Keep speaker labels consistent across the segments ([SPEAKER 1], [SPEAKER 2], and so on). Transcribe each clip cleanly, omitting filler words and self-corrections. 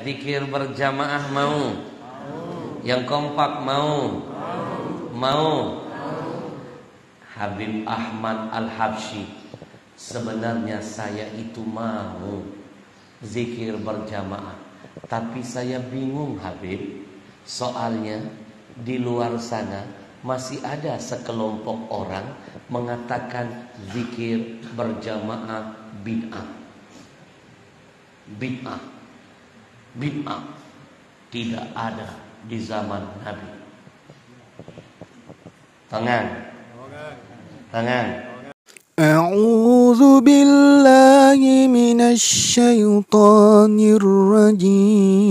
[SPEAKER 1] Zikir berjamaah mau? Yang kompak mau? Mau? Habib Ahmad Al-Habsyi, sebenarnya saya itu mau zikir berjamaah, tapi saya bingung Habib. Soalnya di luar sana masih ada sekelompok orang mengatakan zikir berjamaah bid'ah. Bid'ah. Bid'ah tidak ada di zaman Nabi. Tangan.
[SPEAKER 2] A'udzu billahi minasy syaithanir rajim.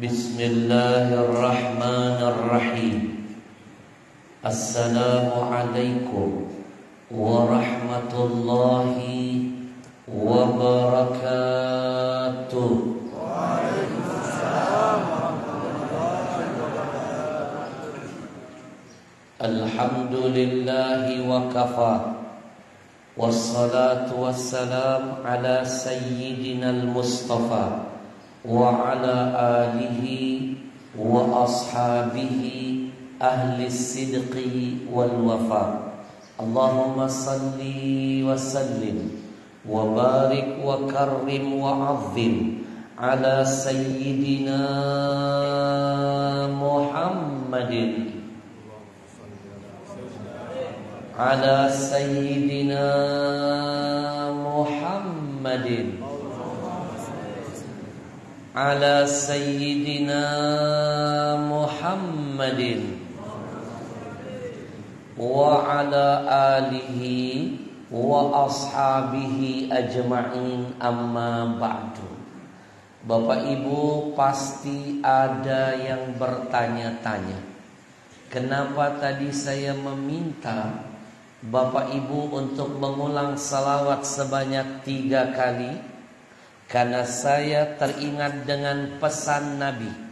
[SPEAKER 1] Bismillahirrahmanirrahim. Assalamualaikum warahmatullahi wabarakatuh. Waalaikumsalam warahmatullahi wabarakatuh. Alhamdulillahi wa kafa, wassalatu wassalam ala sayyidinal mustafa wa ala alihi wa ashabihi ahli sidqi wal wafa. Allahumma salli wa sallim wa barik wa karrim wa azzim ala sayyidina Muhammadin, ala sayyidina Muhammadin, ala sayyidina Muhammadin wa ala alihi wa ashabihi ajma'in, amma ba'du. Bapak Ibu, pasti ada yang bertanya-tanya, kenapa tadi saya meminta Bapak Ibu untuk mengulang salawat sebanyak 3 kali? Karena saya teringat dengan pesan Nabi.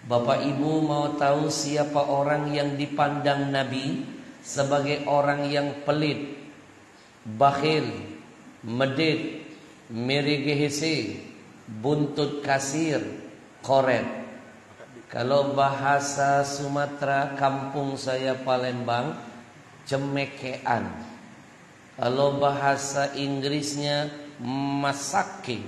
[SPEAKER 1] Bapak Ibu mau tahu siapa orang yang dipandang Nabi sebagai orang yang pelit, bakhil, medit, merigehese, buntut kasir, koret. Kalau bahasa Sumatera, kampung saya Palembang, cemekean. Kalau bahasa Inggrisnya masake.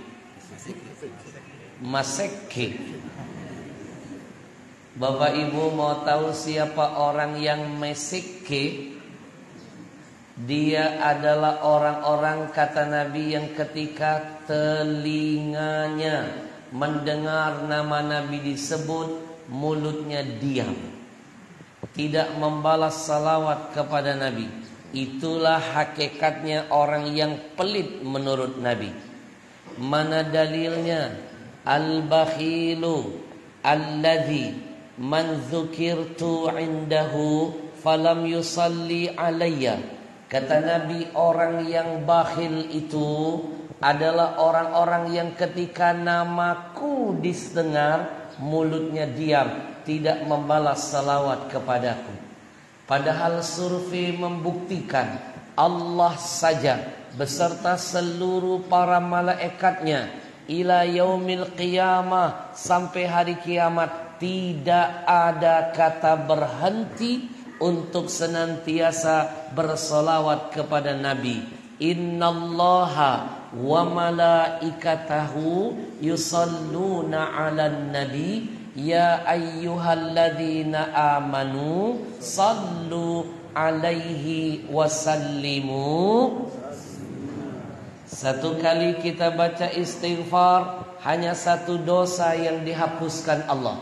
[SPEAKER 1] Bapak Ibu mau tahu siapa orang yang mesike? Dia adalah orang-orang, kata Nabi, yang ketika telinganya mendengar nama Nabi disebut, mulutnya diam, tidak membalas salawat kepada Nabi. Itulah hakikatnya orang yang pelit menurut Nabi. Mana dalilnya? Al-bakhilu alladzi man dzukirtu indahu falam yusalli alayya. Kata Nabi, orang yang bakhil itu adalah orang-orang yang ketika namaku didengar, mulutnya diam, tidak membalas salawat kepadaku. Padahal survei membuktikan Allah saja beserta seluruh para malaikatnya ila yaumil qiyamah, sampai hari kiamat, tidak ada kata berhenti untuk senantiasa bersolawat kepada Nabi. Innallaha wa malaikatahu yusalluna 'alan nabi ya ayyuhalladzina amanu sallu 'alaihi wasallimu. Satu kali kita baca istighfar, hanya 1 dosa yang dihapuskan Allah.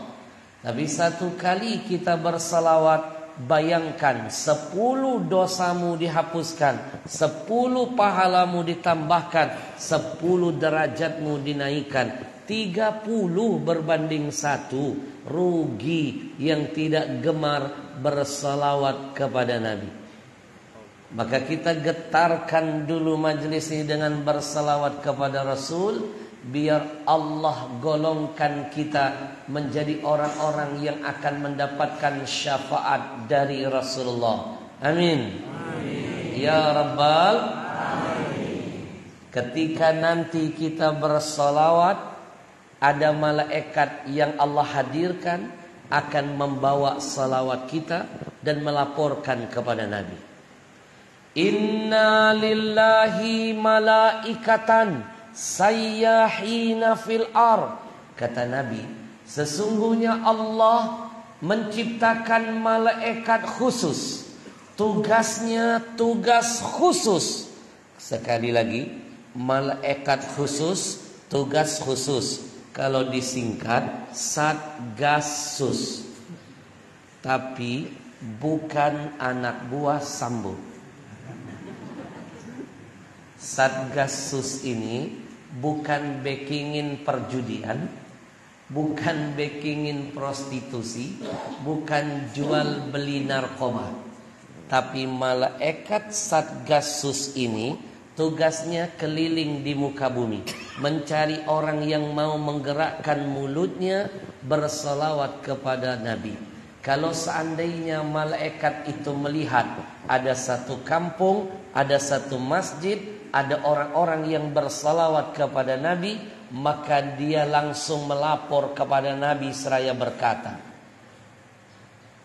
[SPEAKER 1] Tapi 1 kali kita bersalawat, bayangkan 10 dosamu dihapuskan, 10 pahalamu ditambahkan, 10 derajatmu dinaikkan, 30 berbanding 1. Rugi yang tidak gemar bersalawat kepada Nabi. Maka kita getarkan dulu majlis ini dengan bersalawat kepada Rasul, biar Allah golongkan kita menjadi orang-orang yang akan mendapatkan syafaat dari Rasulullah. Amin. Amin. Ya Rabbal Ketika nanti kita bersolawat, ada malaikat yang Allah hadirkan akan membawa salawat kita dan melaporkan kepada Nabi. Inna lillahi malaikatan sayyahina fil ar. Kata Nabi, sesungguhnya Allah menciptakan malaikat khusus. Tugasnya tugas khusus. Sekali lagi, malaikat khusus, tugas khusus. Kalau disingkat Satgasus. Tapi bukan anak buah Sambo. Satgasus ini bukan backingin perjudian, bukan backingin prostitusi, bukan jual beli narkoba. Tapi malaikat Satgasus ini tugasnya keliling di muka bumi, mencari orang yang mau menggerakkan mulutnya bersalawat kepada Nabi. Kalau seandainya malaikat itu melihat ada satu kampung, ada satu masjid, ada orang-orang yang bersalawat kepada Nabi, maka dia langsung melapor kepada Nabi seraya berkata,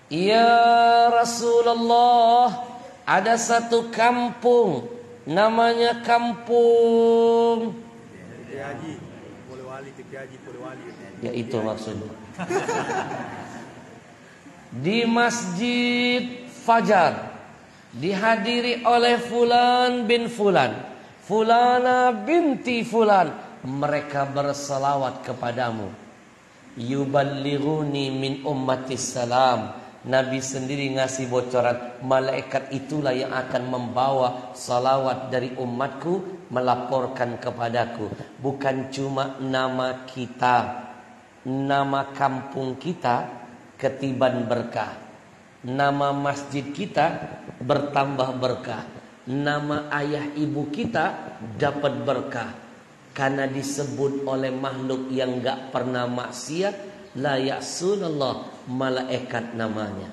[SPEAKER 1] "Ya Rasulullah, ada satu kampung, namanya kampung." Ya itu maksudnya. Di Masjid Fajar dihadiri oleh Fulan bin Fulan, Fulana binti Fulan. Mereka bersalawat kepadamu. Yuballighuni min ummatis salam. Nabi sendiri ngasih bocoran, malaikat itulah yang akan membawa salawat dari umatku melaporkan kepadaku. Bukan cuma nama kita, nama kampung kita ketiban berkah, nama masjid kita bertambah berkah, nama ayah ibu kita dapat berkah, karena disebut oleh makhluk yang gak pernah maksiat. La ya'sunallah, malaikat namanya.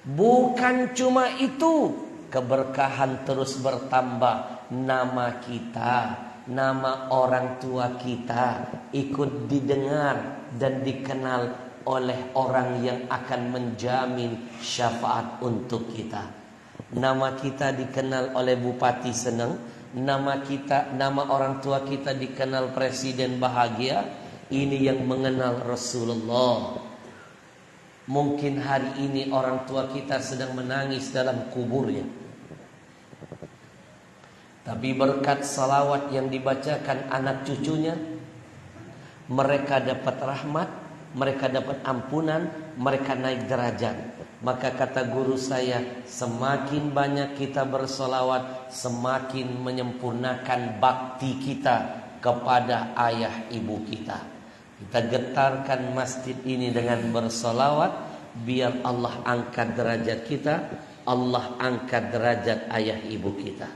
[SPEAKER 1] Bukan cuma itu, keberkahan terus bertambah. Nama kita, nama orang tua kita ikut didengar dan dikenal oleh orang yang akan menjamin syafaat untuk kita. Nama kita dikenal oleh bupati senang, nama orang tua kita dikenal presiden bahagia. Ini yang mengenal Rasulullah. Mungkin hari ini orang tua kita sedang menangis dalam kuburnya, tapi berkat salawat yang dibacakan anak cucunya, mereka dapat rahmat, mereka dapat ampunan, mereka naik derajat. Maka kata guru saya, semakin banyak kita bersalawat, semakin menyempurnakan bakti kita kepada ayah ibu kita. Kita getarkan masjid ini dengan bersalawat, biar Allah angkat derajat kita, Allah angkat derajat ayah ibu kita.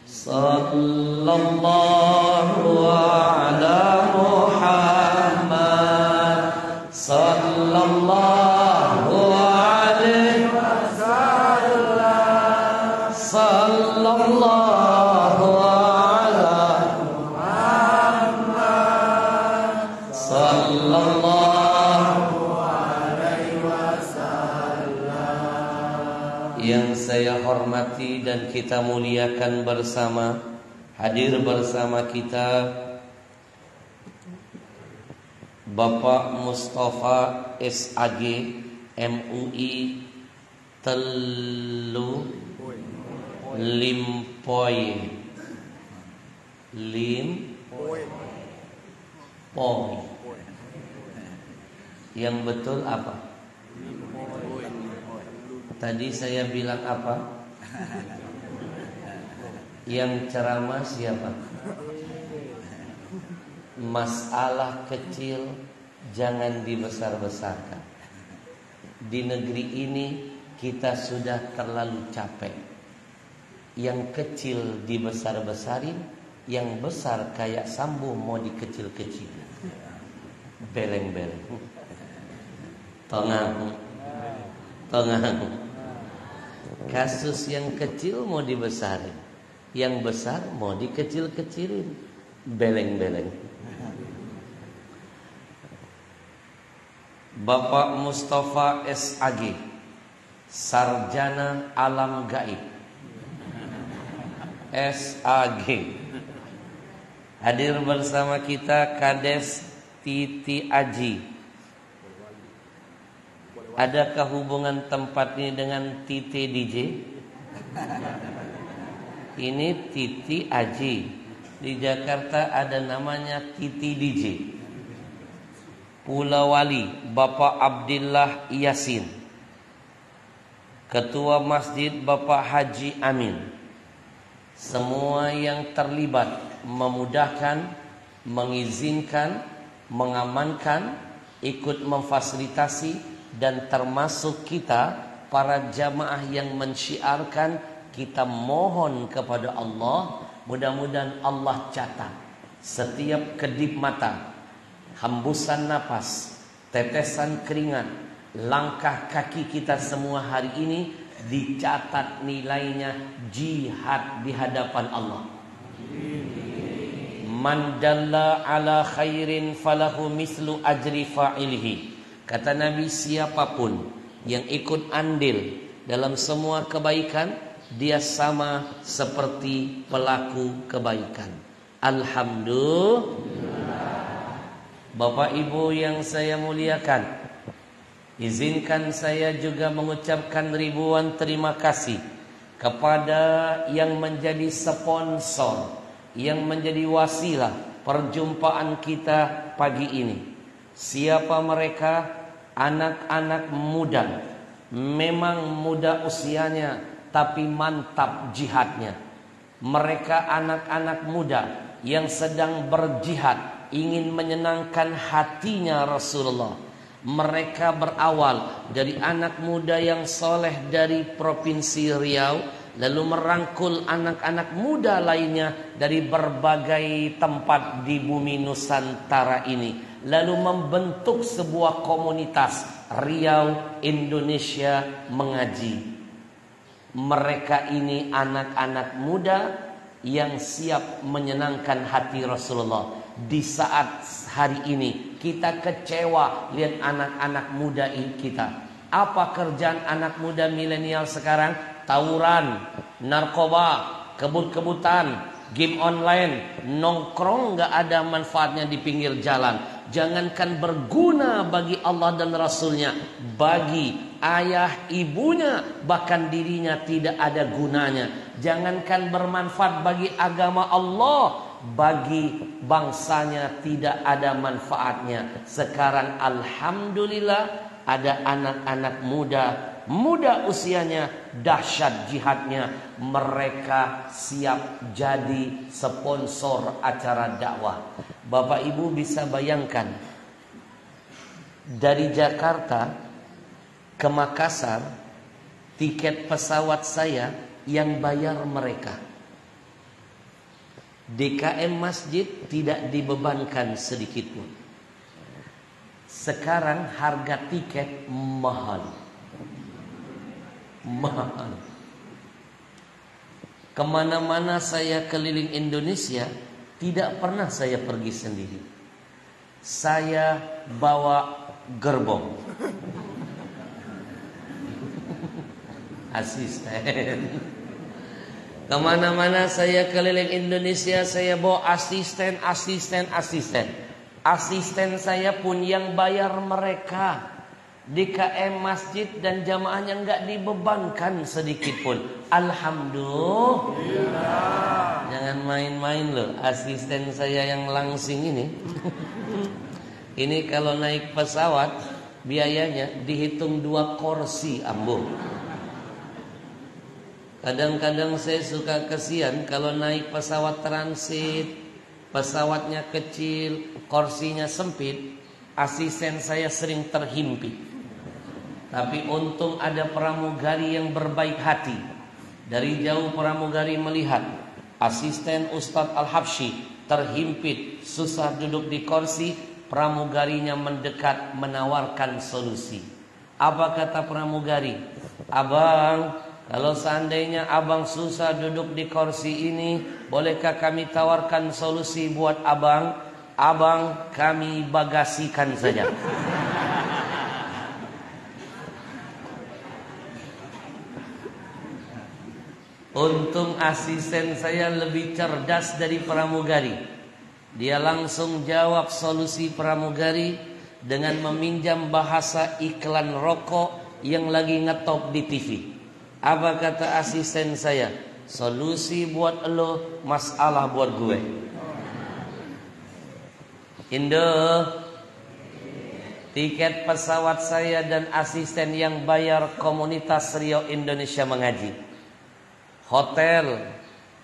[SPEAKER 1] Sallallahu ala Muhammad, sallallahu alaihi wasallam, sallallahu saya hormati dan kita muliakan bersama, hadir bersama kita Bapak Mustafa SAG MUI Telu Limpoy. Yang betul apa? Tadi saya bilang apa? Yang ceramah siapa? Masalah kecil jangan dibesar-besarkan. Di negeri ini kita sudah terlalu capek. Yang kecil dibesar-besarin, yang besar kayak Sambo mau dikecil-kecilin. Beleng-beleng. Tengah. Kasus yang kecil mau dibesarin, Yang besar mau dikecil-kecilin, beleng-beleng. Bapak Mustafa SAG, Sarjana Alam Gaib, SAG. Hadir bersama kita Kades Titi Aji. Adakah hubungan tempat ini dengan Titi DJ? Ini Titi Aji. Di Jakarta ada namanya Titi DJ. Pulau Wali, Bapak Abdillah Yasin. Ketua Masjid Bapak Haji Amin. Semua yang terlibat memudahkan, mengizinkan, mengamankan, ikut memfasilitasi, dan termasuk kita para jamaah yang mensyiarkan, kita mohon kepada Allah, mudah-mudahan Allah catat setiap kedip mata, hembusan napas, tetesan keringat, langkah kaki kita semua hari ini dicatat nilainya jihad di hadapan Allah. Man dalla ala khairin falahu mislu ajri fa'ilihi. Kata Nabi, siapapun yang ikut andil dalam semua kebaikan, dia sama seperti pelaku kebaikan. Alhamdulillah. Bapak Ibu yang saya muliakan, izinkan saya juga mengucapkan ribuan terima kasih kepada yang menjadi sponsor, yang menjadi wasilah perjumpaan kita pagi ini. Siapa mereka? Anak-anak muda. Memang muda usianya, tapi mantap jihadnya. Mereka anak-anak muda yang sedang berjihad, ingin menyenangkan hatinya Rasulullah. Mereka berawal dari anak muda yang soleh dari Provinsi Riau, lalu merangkul anak-anak muda lainnya dari berbagai tempat di bumi Nusantara ini, lalu membentuk sebuah komunitas Riau Indonesia Mengaji. Mereka ini anak-anak muda yang siap menyenangkan hati Rasulullah. Di saat hari ini kita kecewa lihat anak-anak muda kita. Apa kerjaan anak muda milenial sekarang? Tawuran, narkoba, kebut-kebutan, game online, nongkrong, gak ada manfaatnya di pinggir jalan. Jangankan berguna bagi Allah dan Rasulnya, bagi ayah ibunya, bahkan dirinya tidak ada gunanya. Jangankan bermanfaat bagi agama Allah, bagi bangsanya tidak ada manfaatnya. Sekarang alhamdulillah ada anak-anak muda usianya, dahsyat jihadnya. Mereka siap jadi sponsor acara dakwah. Bapak Ibu bisa bayangkan, dari Jakarta ke Makassar, tiket pesawat saya yang bayar mereka. DKM Masjid tidak dibebankan sedikit pun. Sekarang harga tiket mahal. Kemana-mana saya keliling Indonesia, tidak pernah saya pergi sendiri. Saya bawa gerbong, asisten. Kemana-mana saya keliling Indonesia, saya bawa asisten. Asisten saya pun yang bayar mereka. DKM Masjid dan jamaahnya nggak dibebankan sedikit pun. Alhamdulillah. Jangan main-main loh, asisten saya yang langsing ini. Ini kalau naik pesawat biayanya dihitung 2 kursi ambo. Kadang-kadang saya suka kesian kalau naik pesawat transit, pesawatnya kecil, kursinya sempit, asisten saya sering terhimpit. Tapi untung ada pramugari yang berbaik hati. Dari jauh pramugari melihat asisten Ustadz Al-Habsyi terhimpit, susah duduk di kursi, pramugarinya mendekat menawarkan solusi. Apa kata pramugari? Abang, Kalau seandainya abang susah duduk di kursi ini, bolehkah kami tawarkan solusi buat abang? Abang kami bagasikan saja. Untung asisten saya lebih cerdas dari pramugari. Dia langsung jawab solusi pramugari dengan meminjam bahasa iklan rokok yang lagi ngetop di TV. Apa kata asisten saya? Solusi buat lo, masalah buat gue. Indo, tiket pesawat saya dan asisten yang bayar komunitas Riau Indonesia Mengaji. Hotel,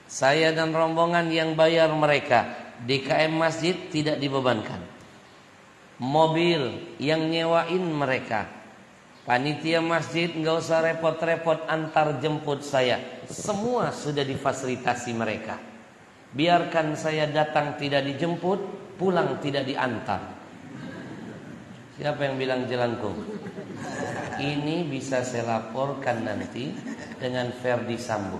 [SPEAKER 1] saya dan rombongan yang bayar mereka. DKM masjid tidak dibebankan. Mobil yang nyewain mereka. Panitia masjid nggak usah repot-repot antar jemput saya. Semua sudah difasilitasi mereka. Biarkan saya datang tidak dijemput, pulang tidak diantar. Siapa yang bilang jelangkung? Ini bisa saya laporkan nanti dengan Ferdi Sambo.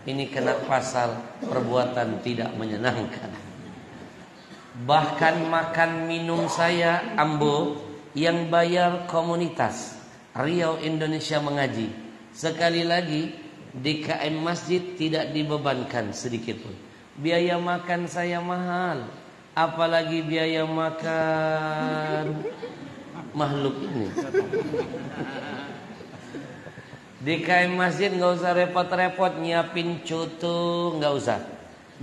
[SPEAKER 1] Ini kena pasal perbuatan tidak menyenangkan. Bahkan makan minum saya ambo yang bayar komunitas Riau Indonesia Mengaji. Sekali lagi DKM masjid tidak dibebankan sedikit pun. Biaya makan saya mahal, apalagi biaya makan makhluk ini. DKM masjid nggak usah repot-repot nyiapin coto, nggak usah.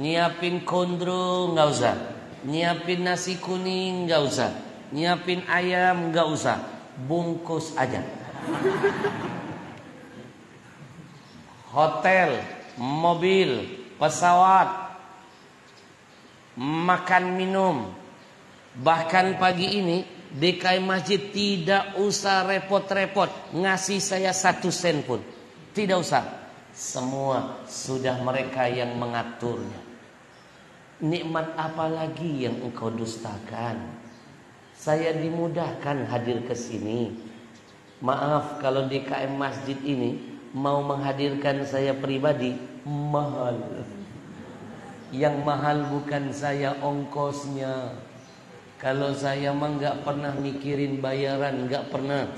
[SPEAKER 1] Nyiapin kondro, nggak usah. Nyiapin nasi kuning, nggak usah. Nyiapin ayam, nggak usah. Bungkus aja. Hotel, mobil, pesawat, makan minum. Bahkan pagi ini DKM masjid tidak usah repot-repot ngasih saya 1 sen pun. Tidak usah. Semua sudah mereka yang mengaturnya. Nikmat apa lagi yang engkau dustakan? Saya dimudahkan hadir ke sini. Maaf kalau DKM masjid ini mau menghadirkan saya pribadi mahal. Yang mahal bukan saya ongkosnya. Kalau saya mah nggak pernah mikirin bayaran, nggak pernah.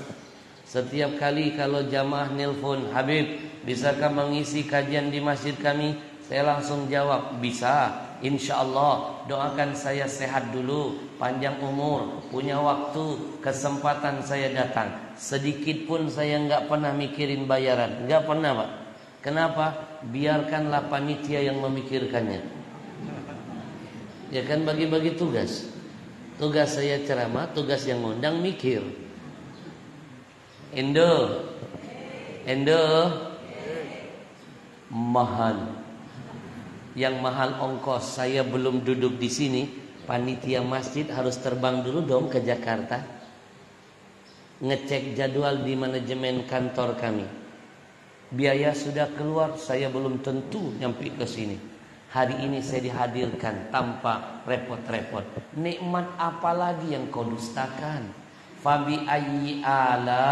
[SPEAKER 1] Setiap kali kalau jamaah nelpon, Habib, bisakah mengisi kajian di masjid kami? Saya langsung jawab, bisa. Insya Allah, doakan saya sehat dulu, panjang umur, punya waktu, kesempatan saya datang. Sedikit pun saya nggak pernah mikirin bayaran, nggak pernah Pak. Kenapa? Biarkanlah panitia yang memikirkannya. Ya kan bagi-bagi tugas. Tugas saya ceramah, tugas yang ngundang mikir. Endo mahal. Yang mahal ongkos. Saya belum duduk di sini. Panitia masjid harus terbang dulu dong ke Jakarta. Ngecek jadwal di manajemen kantor kami. Biaya sudah keluar, saya belum tentu nyampe ke sini. Hari ini saya dihadirkan tanpa repot-repot. Nikmat apa lagi yang kau dustakan? Fabi ayyi ala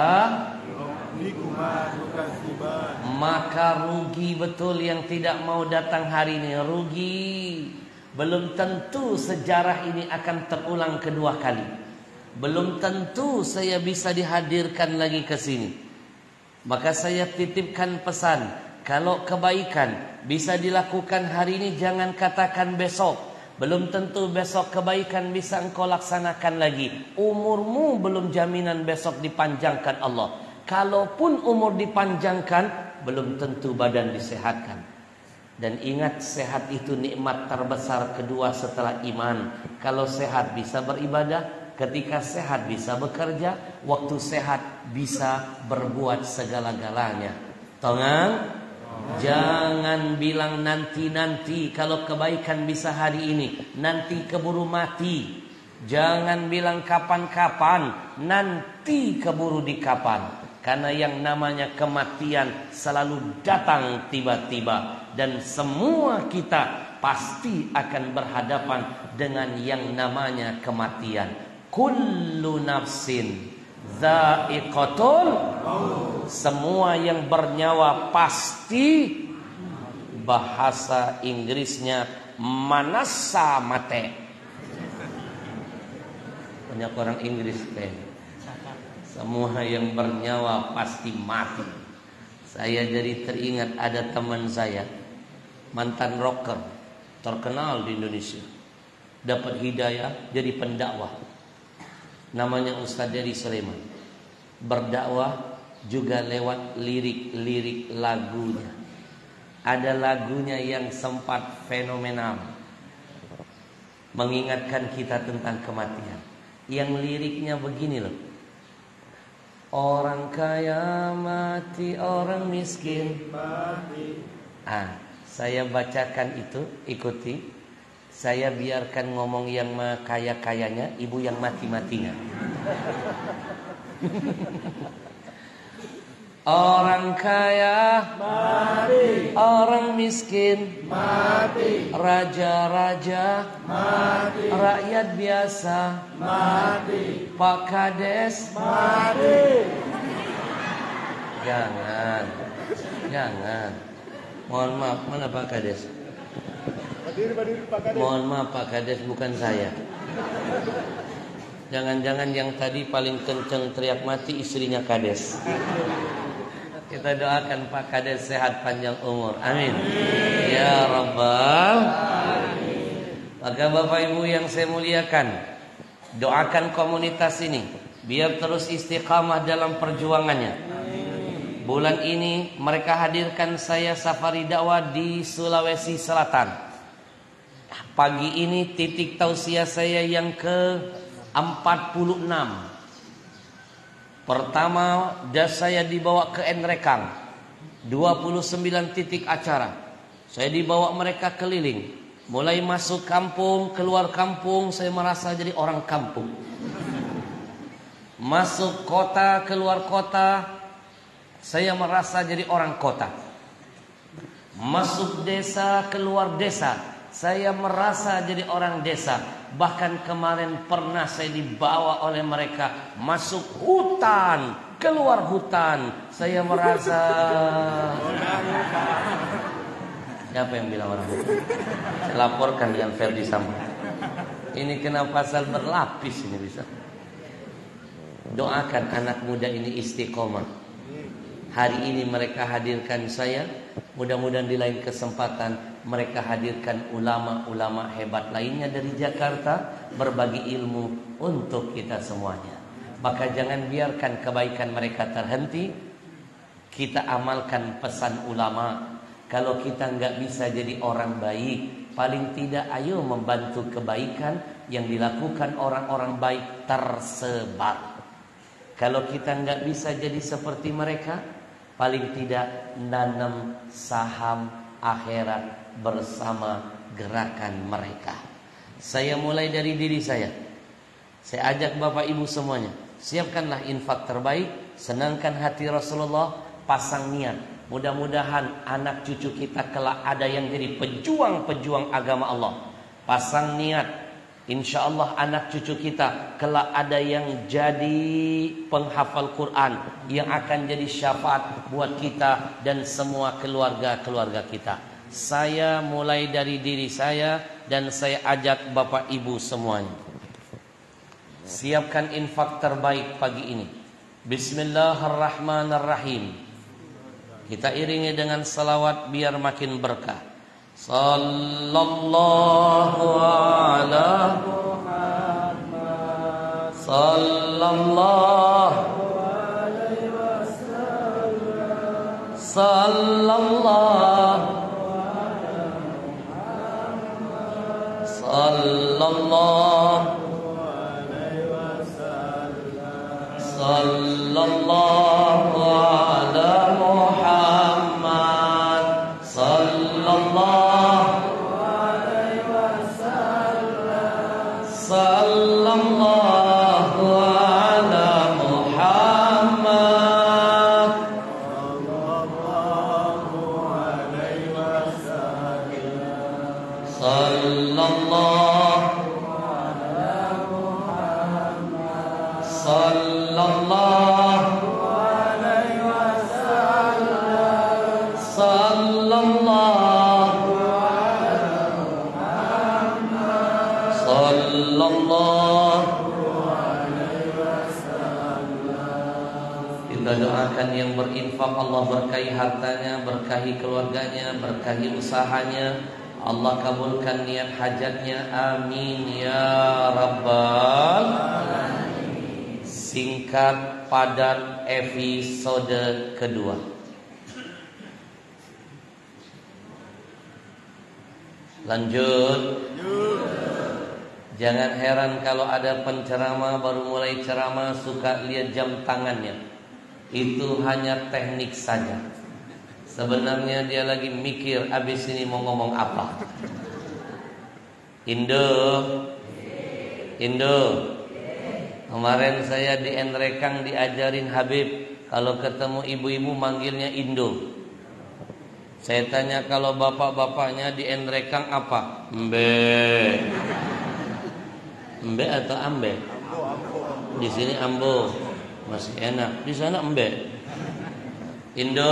[SPEAKER 1] maka rugi betul yang tidak mau datang hari ini. Rugi. Belum tentu sejarah ini akan terulang kedua kali. Belum tentu saya bisa dihadirkan lagi ke sini. Maka saya titipkan pesan. Kalau kebaikan bisa dilakukan hari ini, jangan katakan besok. Belum tentu besok kebaikan bisa engkau laksanakan lagi. Umurmu belum jaminan besok dipanjangkan Allah. Kalaupun umur dipanjangkan, belum tentu badan disehatkan. Dan ingat, sehat itu nikmat terbesar kedua setelah iman. Kalau sehat bisa beribadah, ketika sehat bisa bekerja, waktu sehat bisa berbuat segala-galanya. Tongan? Jangan bilang nanti-nanti. Kalau kebaikan bisa hari ini, nanti keburu mati. Jangan bilang kapan-kapan, nanti keburu di kapan. Karena yang namanya kematian selalu datang tiba-tiba. Dan semua kita pasti akan berhadapan dengan yang namanya kematian. Kullu nafsin Za'iqatul, semua yang bernyawa pasti. Bahasa Inggrisnya manassa mate. Banyak orang Inggris semua yang bernyawa pasti mati. Saya jadi teringat ada teman saya, mantan rocker terkenal di Indonesia, dapat hidayah jadi pendakwah. Namanya Ustaz Dedi Sulaiman. Berdakwah juga lewat lirik-lirik lagunya. Ada lagunya yang sempat fenomenal, mengingatkan kita tentang kematian. Yang liriknya begini loh. Orang kaya mati, orang miskin mati. Saya bacakan itu, ikuti. Saya biarkan ngomong yang kaya-kayanya, ibu yang mati-matinya. Orang kaya mati, orang miskin mati, raja-raja mati, rakyat biasa mati, Pak Kades mati. Jangan. Mohon maaf, mana Pak Kades? Hadir Pak Kades. Mohon maaf Pak Kades, bukan saya. Jangan-jangan yang tadi paling kenceng teriak mati istrinya Kades. Kita doakan Pak Kades sehat panjang umur. Amin. Ya Rabbal. Maka Bapak Ibu yang saya muliakan, doakan komunitas ini biar terus istiqamah dalam perjuangannya. Bulan ini mereka hadirkan saya safari dakwah di Sulawesi Selatan. Pagi ini titik tausiah saya yang ke-46. Pertama, saya dibawa ke Enrekang, 29 titik acara. Saya dibawa mereka keliling, mulai masuk kampung, keluar kampung, saya merasa jadi orang kampung. Masuk kota, keluar kota, saya merasa jadi orang kota. Masuk desa, keluar desa, saya merasa jadi orang desa. Bahkan kemarin pernah saya dibawa oleh mereka masuk hutan, keluar hutan. Saya merasa. Siapa yang bilang orang hutan? Saya laporkan dengan Ferdi Sambo. Ini kena pasal berlapis ini bisa. Doakan anak muda ini istiqomah. Hari ini mereka hadirkan saya. Mudah-mudahan di lain kesempatan mereka hadirkan ulama-ulama hebat lainnya dari Jakarta, berbagi ilmu untuk kita semuanya. Maka jangan biarkan kebaikan mereka terhenti. Kita amalkan pesan ulama. Kalau kita nggak bisa jadi orang baik, paling tidak ayo membantu kebaikan yang dilakukan orang-orang baik tersebar. Kalau kita nggak bisa jadi seperti mereka, paling tidak nanam saham akhirat bersama gerakan mereka. Saya mulai dari diri saya. Saya ajak Bapak Ibu semuanya, siapkanlah infak terbaik, senangkan hati Rasulullah, pasang niat. Mudah-mudahan anak cucu kita kelak ada yang jadi pejuang-pejuang agama Allah. Pasang niat, insya Allah anak cucu kita kelak ada yang jadi penghafal Quran, yang akan jadi syafaat buat kita dan semua keluarga-keluarga kita. Saya mulai dari diri saya dan saya ajak Bapak Ibu semuanya. Siapkan infak terbaik pagi ini. Bismillahirrahmanirrahim. Kita iringi dengan salawat biar makin berkah. Sallallahu ala Muhammad. Sallallahu alaihi wasallam. Sallallahu ala Muhammad. Sallallahu alaihi wasallam. Sallallahu ala Muhammad. Sallallahu alaihi wasallam. Sallallahu ala Muhammad. Sallallahu alaihi wasallam. Sallallahu ala Muhammad. Sallallahu Rasulullah. Kita doakan yang berinfak, Allah berkahi hartanya, berkahi keluarganya, berkahi usahanya. Allah kabulkan niat hajatnya. Amin ya rabbal alamin. Singkat, padat, episode kedua. Lanjut. Jangan heran kalau ada penceramah baru mulai ceramah suka lihat jam tangannya. Itu hanya teknik saja. Sebenarnya dia lagi mikir abis ini mau ngomong apa. Indo. Kemarin saya di Enrekang diajarin Habib, kalau ketemu ibu-ibu manggilnya Indo. Saya tanya kalau bapak-bapaknya di Enrekang apa? Mbe. Mbe atau ambe? Di sini ambo. Masih enak. Di sana embe. Indo.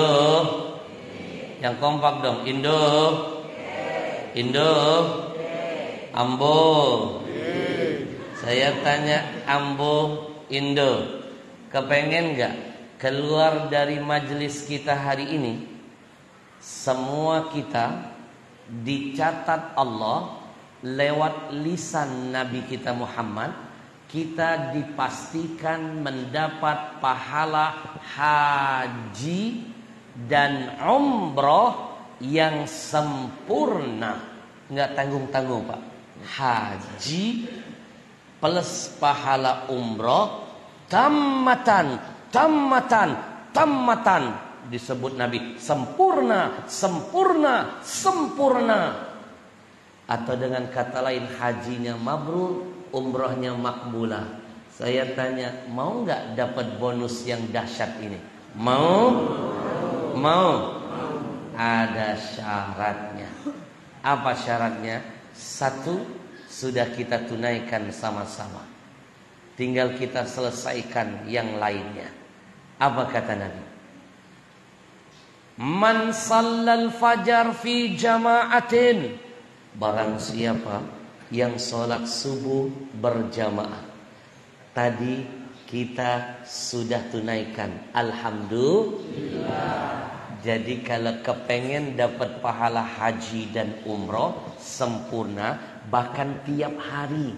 [SPEAKER 1] Yang kompak dong. Indo. Ambo. Saya tanya Ambo, Indo, kepengen gak keluar dari majelis kita hari ini semua kita dicatat Allah lewat lisan Nabi kita Muhammad, kita dipastikan mendapat pahala haji dan umroh yang sempurna, nggak tanggung-tanggung Pak. Haji plus pahala umroh tammatan, disebut Nabi sempurna. Atau dengan kata lain hajinya mabrur, umrohnya makbulah. Saya tanya, mau nggak dapat bonus yang dahsyat ini? Mau? Ada syaratnya. Apa syaratnya? Satu, sudah kita tunaikan sama-sama. Tinggal kita selesaikan yang lainnya. Apa kata Nabi? Man sallal fajar fi jama'atin. Barang siapa yang sholat subuh berjamaah. Tadi kita sudah tunaikan. Alhamdulillah. Jadi kalau kepengen dapat pahala haji dan umroh sempurna, bahkan tiap hari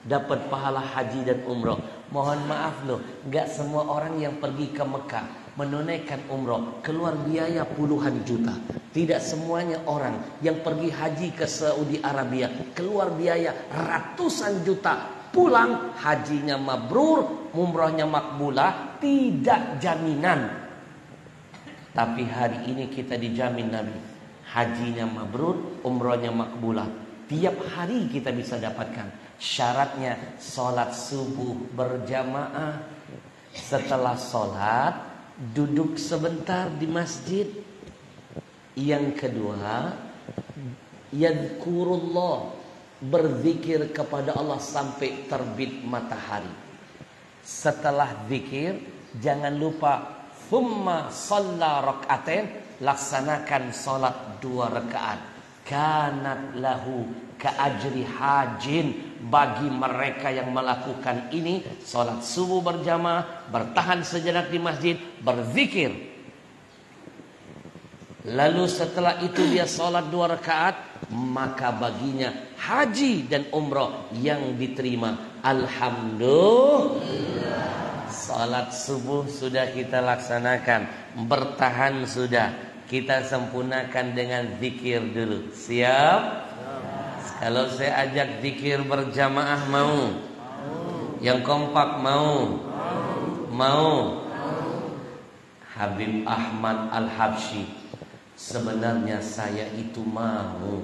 [SPEAKER 1] dapat pahala haji dan umroh. Mohon maaf loh, nggak semua orang yang pergi ke Mekah menunaikan umroh keluar biaya puluhan juta. Tidak semuanya orang yang pergi haji ke Saudi Arabia keluar biaya ratusan juta, pulang hajinya mabrur, umrohnya makbulah. Tidak jaminan. Tapi hari ini kita dijamin Nabi, hajinya mabrur, umrohnya makbulah. Tiap hari kita bisa dapatkan. Syaratnya sholat subuh berjamaah. Setelah sholat duduk sebentar di masjid. Yang kedua, yadhkurullah, berzikir kepada Allah sampai terbit matahari. Setelah zikir jangan lupa thumma shalla rak'atain, laksanakan salat 2 rakaat. Kanat lahu ka ajri hajin, bagi mereka yang melakukan ini, salat subuh berjamaah, bertahan sejenak di masjid, berzikir. Lalu setelah itu dia salat 2 rakaat, maka baginya haji dan umroh yang diterima. Alhamdulillah. Salat subuh sudah kita laksanakan, bertahan sudah, kita sempurnakan dengan zikir dulu. Siap? Kalau saya ajak zikir berjamaah mau? Yang kompak mau? Habib Ahmad Al-Habsyi, sebenarnya saya itu mau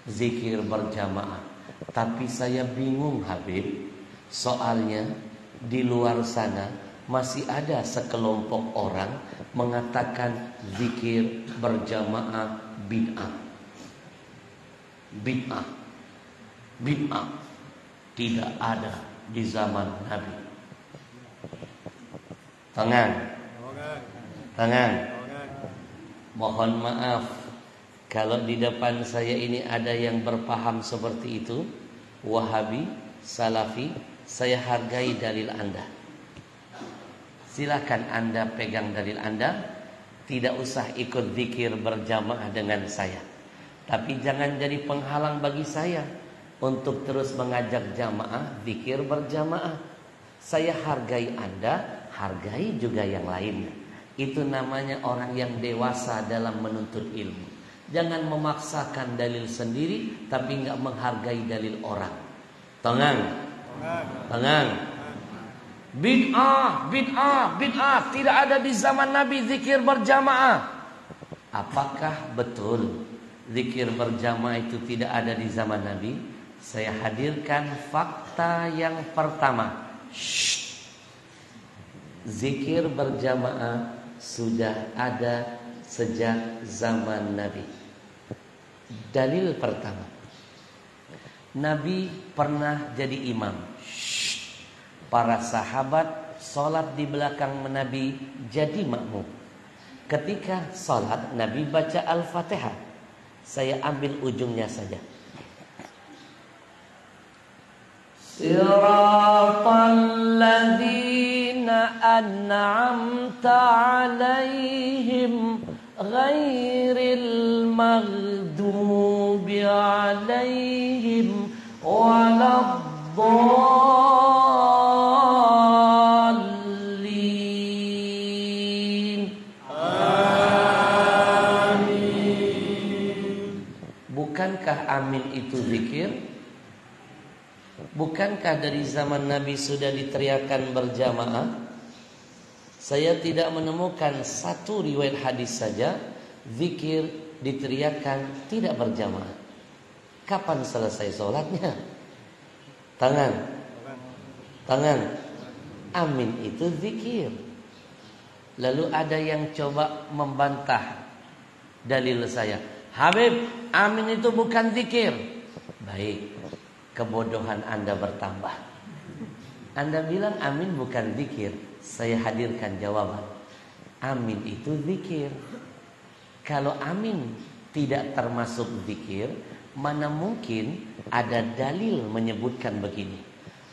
[SPEAKER 1] zikir berjamaah, tapi saya bingung Habib. Soalnya di luar sana masih ada sekelompok orang mengatakan zikir berjamaah bid'ah. Bid'ah tidak ada di zaman Nabi. Tangan. Mohon maaf kalau di depan saya ini ada yang berpaham seperti itu. Wahabi, Salafi, saya hargai dalil Anda. Silakan Anda pegang dalil Anda, tidak usah ikut zikir berjamaah dengan saya. Tapi jangan jadi penghalang bagi saya untuk terus mengajak jamaah zikir berjamaah. Saya hargai Anda, hargai juga yang lainnya. Itu namanya orang yang dewasa dalam menuntut ilmu. Jangan memaksakan dalil sendiri tapi enggak menghargai dalil orang. Tenang. Bid'ah. Tidak ada di zaman Nabi zikir berjamaah. Apakah betul zikir berjamaah itu tidak ada di zaman Nabi? Saya hadirkan fakta yang pertama. Zikir berjamaah sudah ada sejak zaman Nabi. Dalil pertama, Nabi pernah jadi imam. Para sahabat sholat di belakang Nabi jadi makmum. Ketika sholat Nabi baca Al-Fatihah. Saya ambil ujungnya saja. Siratal ladzina an'amta 'alaihim ghairil maghdubi 'alaihim waladdallin. Amin. Bukankah amin itu zikir? Bukankah dari zaman Nabi sudah diteriakan berjamaah? Saya tidak menemukan satu riwayat hadis saja zikir diteriakan tidak berjamaah. Kapan selesai sholatnya? Tangan. Amin itu zikir. Lalu ada yang coba membantah dalil saya. Habib, amin itu bukan zikir. Baik, kebodohan Anda bertambah. Anda bilang amin bukan zikir. Saya hadirkan jawaban. Amin itu zikir. Kalau amin tidak termasuk zikir, mana mungkin ada dalil menyebutkan begini.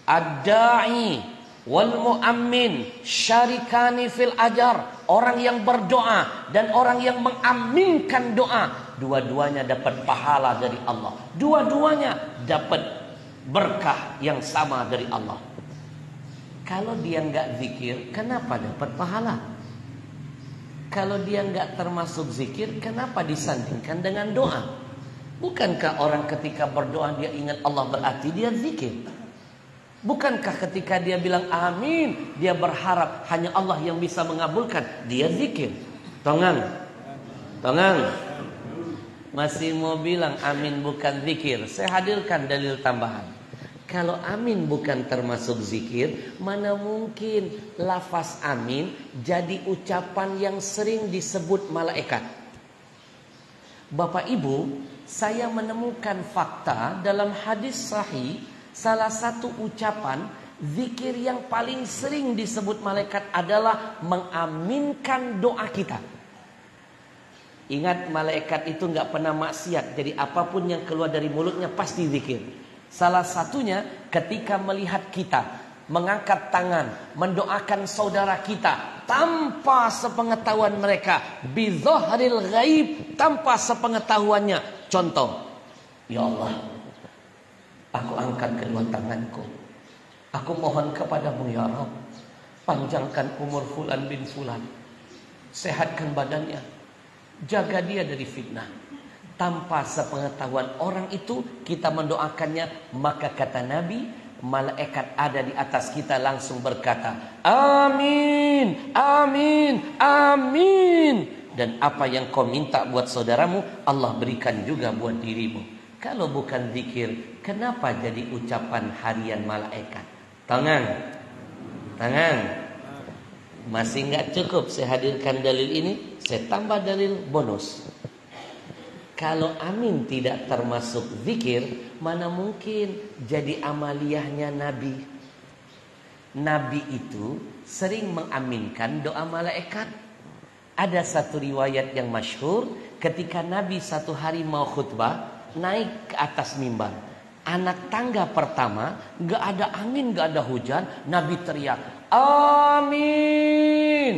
[SPEAKER 1] Ad-da'i wal mu'ammin syarikani fil ajar. Orang yang berdoa dan orang yang mengaminkan doa, dua-duanya dapat pahala dari Allah. Dua-duanya dapat berkah yang sama dari Allah. Kalau dia enggak zikir, kenapa dapat pahala? Kalau dia enggak termasuk zikir, kenapa disandingkan dengan doa? Bukankah orang ketika berdoa dia ingat Allah berarti dia zikir? Bukankah ketika dia bilang amin, dia berharap hanya Allah yang bisa mengabulkan, dia zikir? Tongang. Masih mau bilang amin bukan zikir? Saya hadirkan dalil tambahan. Kalau amin bukan termasuk zikir, mana mungkin lafaz amin jadi ucapan yang sering disebut malaikat? Bapak Ibu, saya menemukan fakta dalam hadis sahih, salah satu ucapan zikir yang paling sering disebut malaikat adalah mengaminkan doa kita. Ingat, malaikat itu nggak pernah maksiat, jadi apapun yang keluar dari mulutnya pasti zikir. Salah satunya ketika melihat kita mengangkat tangan mendoakan saudara kita tanpa sepengetahuan mereka, bizzahril ghaib, tanpa sepengetahuannya. Contoh, ya Allah, aku angkat kedua tanganku, aku mohon kepadamu ya Rabb, panjangkan umur fulan bin fulan, sehatkan badannya, jaga dia dari fitnah. Tanpa sepengetahuan orang itu kita mendoakannya, maka kata Nabi, malaikat ada di atas kita langsung berkata, amin, amin, amin. Dan apa yang kau minta buat saudaramu, Allah berikan juga buat dirimu. Kalau bukan zikir, kenapa jadi ucapan harian malaikat? Tangan. Masih nggak cukup saya hadirkan dalil ini, saya tambah dalil bonus. Kalau amin tidak termasuk zikir, mana mungkin jadi amaliyahnya Nabi. Nabi itu sering mengaminkan doa malaikat. Ada satu riwayat yang masyhur, ketika Nabi satu hari mau khutbah, naik ke atas mimbar. Anak tangga pertama, gak ada angin, gak ada hujan, Nabi teriak, amin.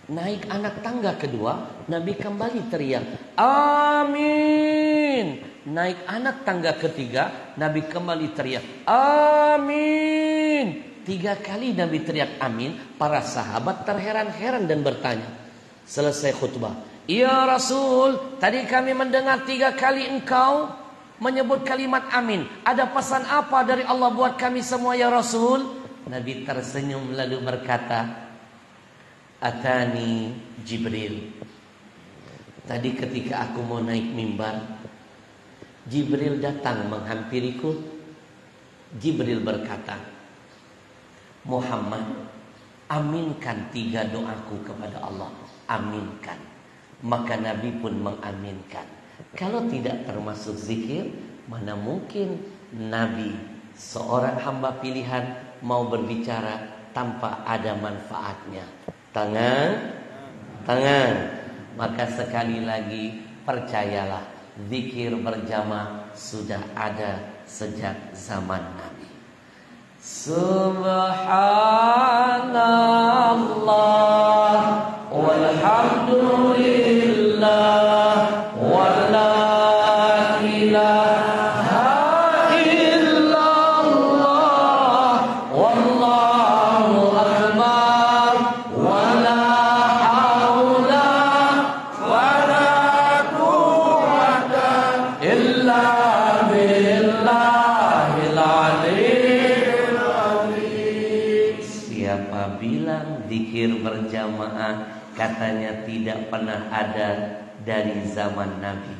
[SPEAKER 1] Naik anak tangga kedua, Nabi kembali teriak, amin. Naik anak tangga ketiga, Nabi kembali teriak, amin. 3 kali Nabi teriak amin. Para sahabat terheran-heran dan bertanya. Selesai khutbah, ya Rasul, tadi kami mendengar 3 kali engkau menyebut kalimat amin. Ada pesan apa dari Allah buat kami semua ya Rasul? Nabi tersenyum lalu berkata, Atani Jibril. Tadi ketika aku mau naik mimbar, Jibril datang menghampiriku. Jibril berkata, Muhammad, aminkan 3 doaku kepada Allah. Aminkan. Maka Nabi pun mengaminkan. Kalau tidak termasuk zikir, mana mungkin Nabi, seorang hamba pilihan, mau berbicara tanpa ada manfaatnya. Tangan. Maka sekali lagi percayalah, zikir berjamaah sudah ada sejak zaman Nabi. Subhanallah walhamdulillah wala ilaha illallah wallahu akbar wala haula wala quwwata illa billahil aliyyil azim. Siapa bilang zikir berjamaah katanya tidak pernah ada dari zaman Nabi?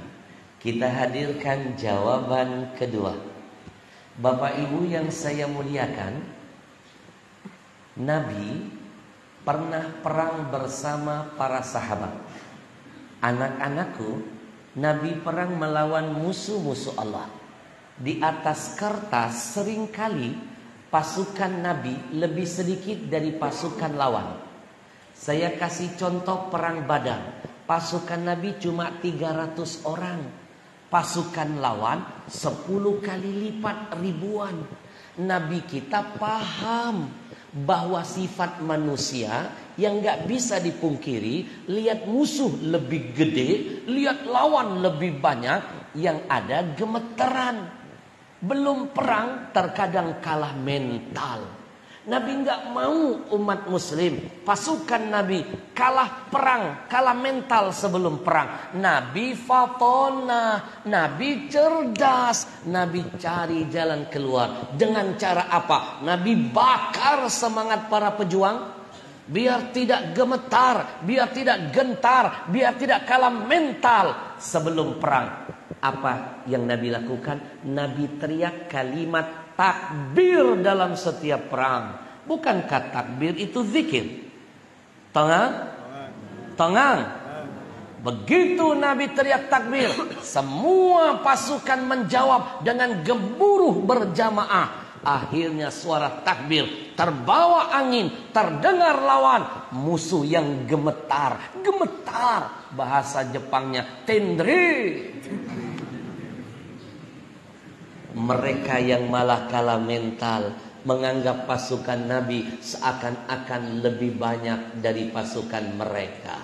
[SPEAKER 1] Kita hadirkan jawaban kedua. Bapak Ibu yang saya muliakan, Nabi pernah perang bersama para sahabat. Anak-anakku, Nabi perang melawan musuh-musuh Allah. Di atas kertas seringkali pasukan Nabi lebih sedikit dari pasukan lawan. Saya kasih contoh perang Badar. Pasukan Nabi cuma 300 orang. Pasukan lawan 10 kali lipat ribuan. Nabi kita paham bahwa sifat manusia yang gak bisa dipungkiri, lihat musuh lebih gede, lihat lawan lebih banyak, yang ada gemeteran. Belum perang terkadang kalah mental. Nabi enggak mau umat muslim, pasukan Nabi kalah perang, kalah mental sebelum perang. Nabi fatona, Nabi cerdas, Nabi cari jalan keluar. Dengan cara apa? Nabi bakar semangat para pejuang, biar tidak gemetar, biar tidak gentar, biar tidak kalah mental sebelum perang. Apa yang Nabi lakukan? Nabi teriak kalimat takbir dalam setiap perang. Bukankah takbir itu zikir? Tenang. Begitu Nabi teriak takbir, semua pasukan menjawab dengan gemuruh berjamaah. Akhirnya suara takbir terbawa angin, terdengar lawan, musuh yang gemetar. Gemetar, bahasa Jepangnya tendre. Mereka yang malah kalah mental menganggap pasukan Nabi seakan-akan lebih banyak dari pasukan mereka.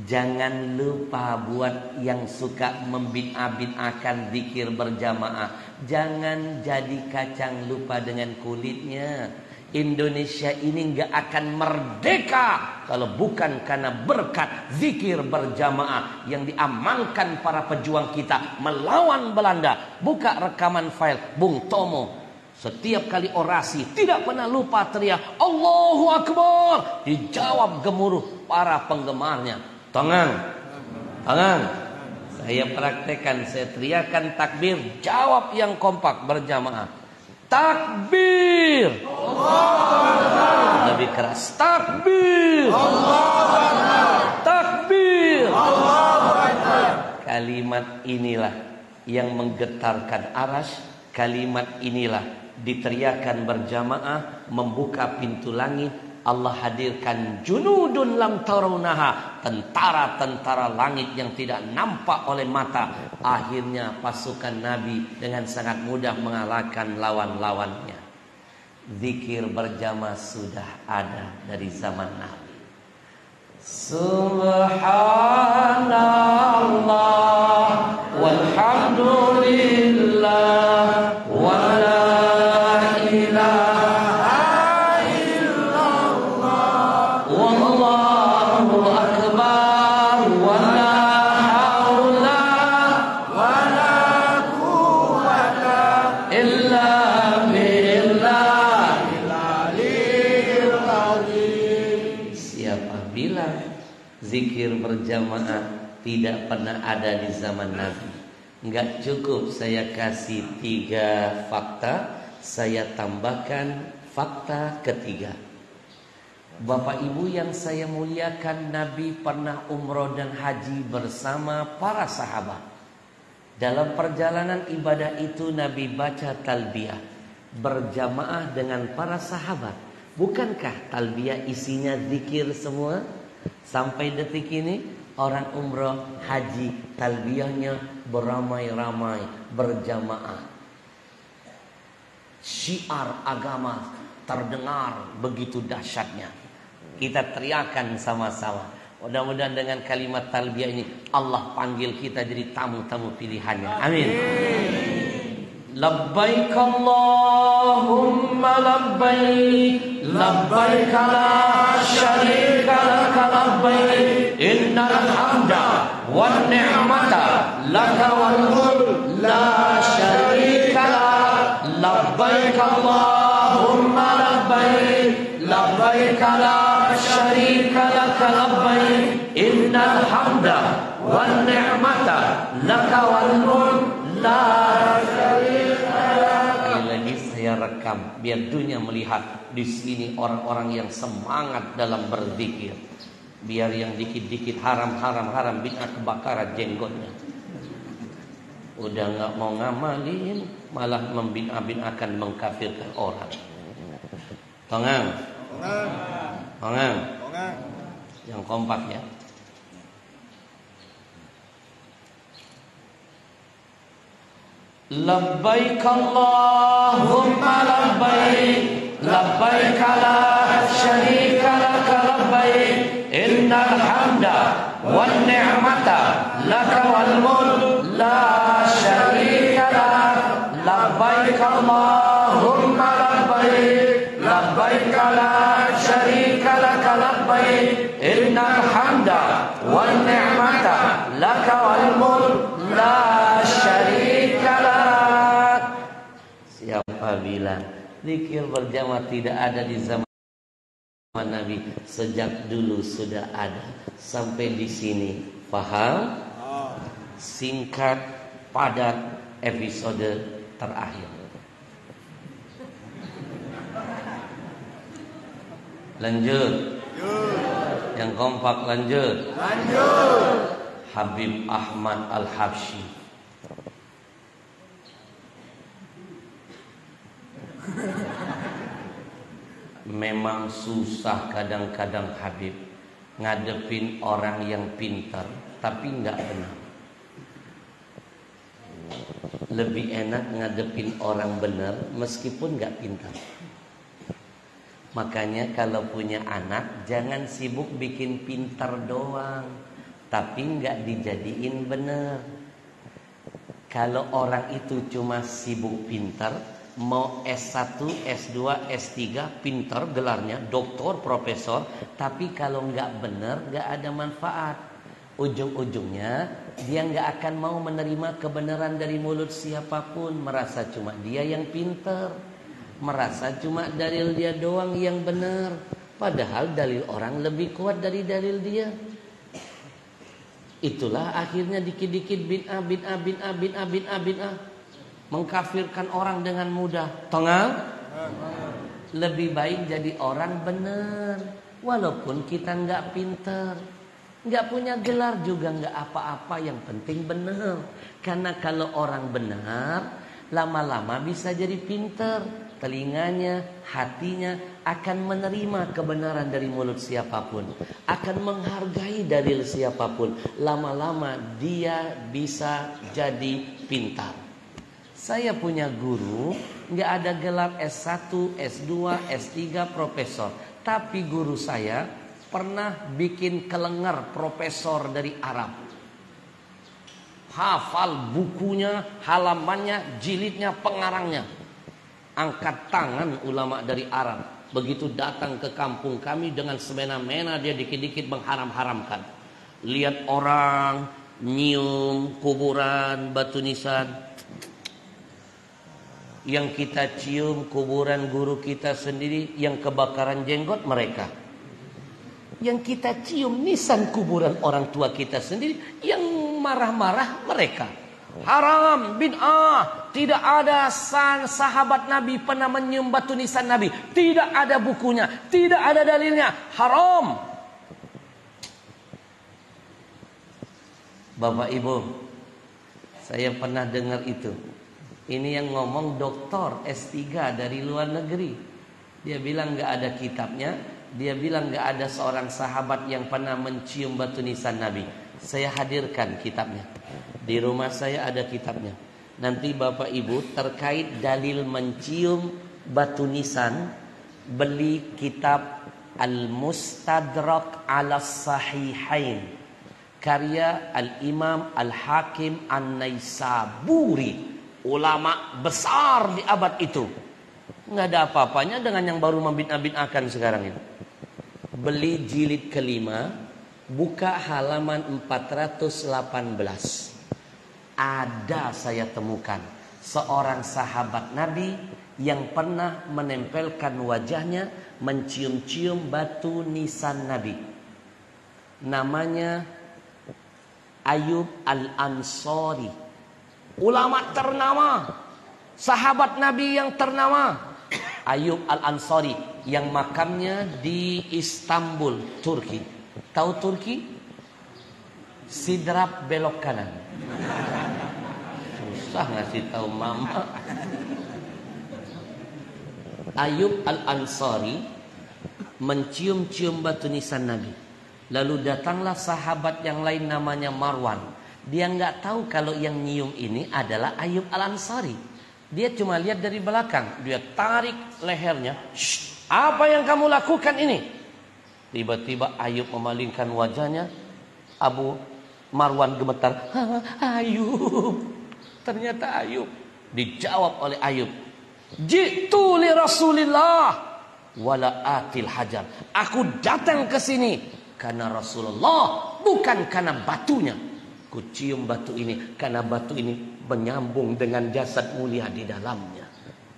[SPEAKER 1] Jangan lupa buat yang suka membid'ah-bid'ahkan zikir berjamaah, jangan jadi kacang lupa dengan kulitnya. Indonesia ini gak akan merdeka kalau bukan karena berkat zikir berjamaah yang diamalkan para pejuang kita melawan Belanda. Buka rekaman file Bung Tomo, setiap kali orasi tidak pernah lupa teriak Allahu Akbar, dijawab gemuruh para penggemarnya. Tangan. Saya praktekkan, saya teriakan takbir, jawab yang kompak berjamaah. Takbir. Lebih keras. Takbir. Takbir. Kalimat inilah yang menggetarkan arasy. Kalimat inilah diteriakan berjamaah, membuka pintu langit. Allah hadirkan junudun lam tarawnaha, tentara-tentara langit yang tidak nampak oleh mata. Akhirnya pasukan Nabi dengan sangat mudah mengalahkan lawan-lawannya. Zikir berjamaah sudah ada dari zaman Nabi. Subhanallah walhamdulillah wala ilaha illallah wallahu akbar wala haula wala quwwata illa billah. Siapa bilang zikir berjamaah tidak pernah ada di zaman Nabi? Enggak cukup saya kasih 3 fakta, saya tambahkan fakta ketiga. Bapak Ibu yang saya muliakan, Nabi pernah umroh dan haji bersama para sahabat. Dalam perjalanan ibadah itu Nabi baca talbiyah berjamaah dengan para sahabat. Bukankah talbiyah isinya zikir semua? Sampai detik ini orang umroh haji talbiyahnya beramai-ramai berjamaah. Syiar agama terdengar begitu dahsyatnya. Kita teriakan sama-sama. Mudah-mudahan dengan kalimat talbiyah ini Allah panggil kita jadi tamu-tamu pilihannya. Amin. Labbaik Allahumma labbaik, labbaik la syarika laka labbaik, innal hamda wan ni'mata laka wal mulk la syarika lak. Labbaik Allahumma labbaik, labbaik la syarika laka labbaik, innal hamda wan ni'mata laka wal mulk la syarika. Lagi saya rekam biar dunia melihat di sini orang-orang yang semangat dalam berzikir. Biar yang dikit-dikit haram bid'ah kebakaran jenggotnya. Udah nggak mau ngamalin, malah membid'ah-bid'ahkan, mengkafirkan orang. Tongang. Yang kompak ya. Labbaik Allahumma labbaik, labbaik la syarika laka labbaik, innal hamda wan ni'mata laka wal mulk la syarika lak. Labbaik Allahumma labbaik, labbaik la syarika laka labbaik, innal hamda wan ni'mata laka wal mulk la syarika lak. Siapa bilang zikir berjamaah tidak ada di zaman Nabi? Sejak dulu sudah ada. Sampai di sini paham? Singkat, padat, episode terakhir. Lanjut. Yang kompak lanjut. Habib Ahmad Al-Habsyi. Memang susah kadang-kadang Habib ngadepin orang yang pintar tapi nggak benar. Lebih enak ngadepin orang benar meskipun nggak pintar. Makanya kalau punya anak jangan sibuk bikin pintar doang, tapi nggak dijadiin benar. Kalau orang itu cuma sibuk pintar, mau S1, S2, S3, pintar gelarnya, doktor, profesor, tapi kalau nggak benar, nggak ada manfaat. Ujung-ujungnya dia nggak akan mau menerima kebenaran dari mulut siapapun, merasa cuma dia yang pintar, merasa cuma dalil dia doang yang benar, padahal dalil orang lebih kuat dari dalil dia. Itulah akhirnya dikit-dikit bid'ah, mengkafirkan orang dengan mudah. Tengah? Lebih baik jadi orang benar, walaupun kita nggak pintar, nggak punya gelar juga nggak apa-apa, yang penting benar. Karena kalau orang benar, lama-lama bisa jadi pintar. Telinganya, hatinya akan menerima kebenaran dari mulut siapapun, akan menghargai dalil siapapun. Lama-lama dia bisa jadi pintar. Saya punya guru, nggak ada gelar S1, S2, S3, profesor. Tapi guru saya pernah bikin kelengar profesor dari Arab. Hafal bukunya, halamannya, jilidnya, pengarangnya. Angkat tangan ulama dari Arab. Begitu datang ke kampung kami dengan semena-mena dia dikit-dikit mengharam-haramkan. Lihat orang nyium kuburan batu nisan. Yang kita cium kuburan guru kita sendiri, yang kebakaran jenggot mereka. Yang kita cium nisan kuburan orang tua kita sendiri, yang marah-marah mereka. Haram, bid'ah. Tidak ada sahabat Nabi pernah menyium batu nisan Nabi. Tidak ada bukunya, tidak ada dalilnya. Haram. Bapak Ibu, saya pernah dengar itu. Ini yang ngomong doktor S3 dari luar negeri. Dia bilang gak ada kitabnya. Dia bilang gak ada seorang sahabat yang pernah mencium batu nisan Nabi. Saya hadirkan kitabnya. Di rumah saya ada kitabnya. Nanti Bapak Ibu terkait dalil mencium batu nisan, beli kitab Al-Mustadrak ala Sahihain, karya Al-Imam Al-Hakim An-Naisaburi, ulama besar di abad itu. Nggak ada apa-apanya dengan yang baru membid'ah-bid'ahkan sekarang ini. Beli jilid kelima, buka halaman 418. Ada saya temukan seorang sahabat Nabi yang pernah menempelkan wajahnya mencium-cium batu nisan Nabi. Namanya Ayub Al-Ansari, ulama ternama, sahabat Nabi yang ternama. Ayub Al-Ansari yang makamnya di Istanbul, Turki. Tahu Turki? Sidrap belok kanan. Susah ngasih tahu mama. Ayub Al-Ansari mencium-cium batu nisan Nabi. Lalu datanglah sahabat yang lain namanya Marwan. Dia nggak tahu kalau yang nyium ini adalah Ayub Al-Ansari. Dia cuma lihat dari belakang. Dia tarik lehernya. Apa yang kamu lakukan ini? Tiba-tiba Ayub memalingkan wajahnya. Abu Marwan gemetar. Ayub. Ternyata Ayub. Dijawab oleh Ayub. Jitu li Rasulillah wala atil hajar. Aku datang ke sini karena Rasulullah, bukan karena batunya. Ku cium batu ini karena batu ini menyambung dengan jasad mulia di dalamnya.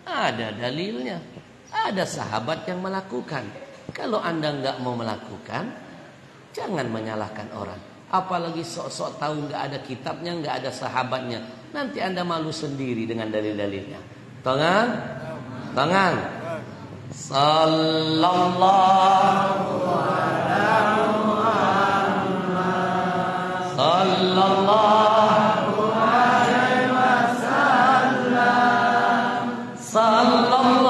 [SPEAKER 1] Ada dalilnya. Ada sahabat yang melakukan. Kalau Anda enggak mau melakukan, jangan menyalahkan orang. Apalagi sok-sok tahu enggak ada kitabnya, enggak ada sahabatnya. Nanti Anda malu sendiri dengan dalil-dalilnya. Tangan, tangan. Sallallahu alaihi wasallam. Sallallahu alaihi wasallam. Sallallahu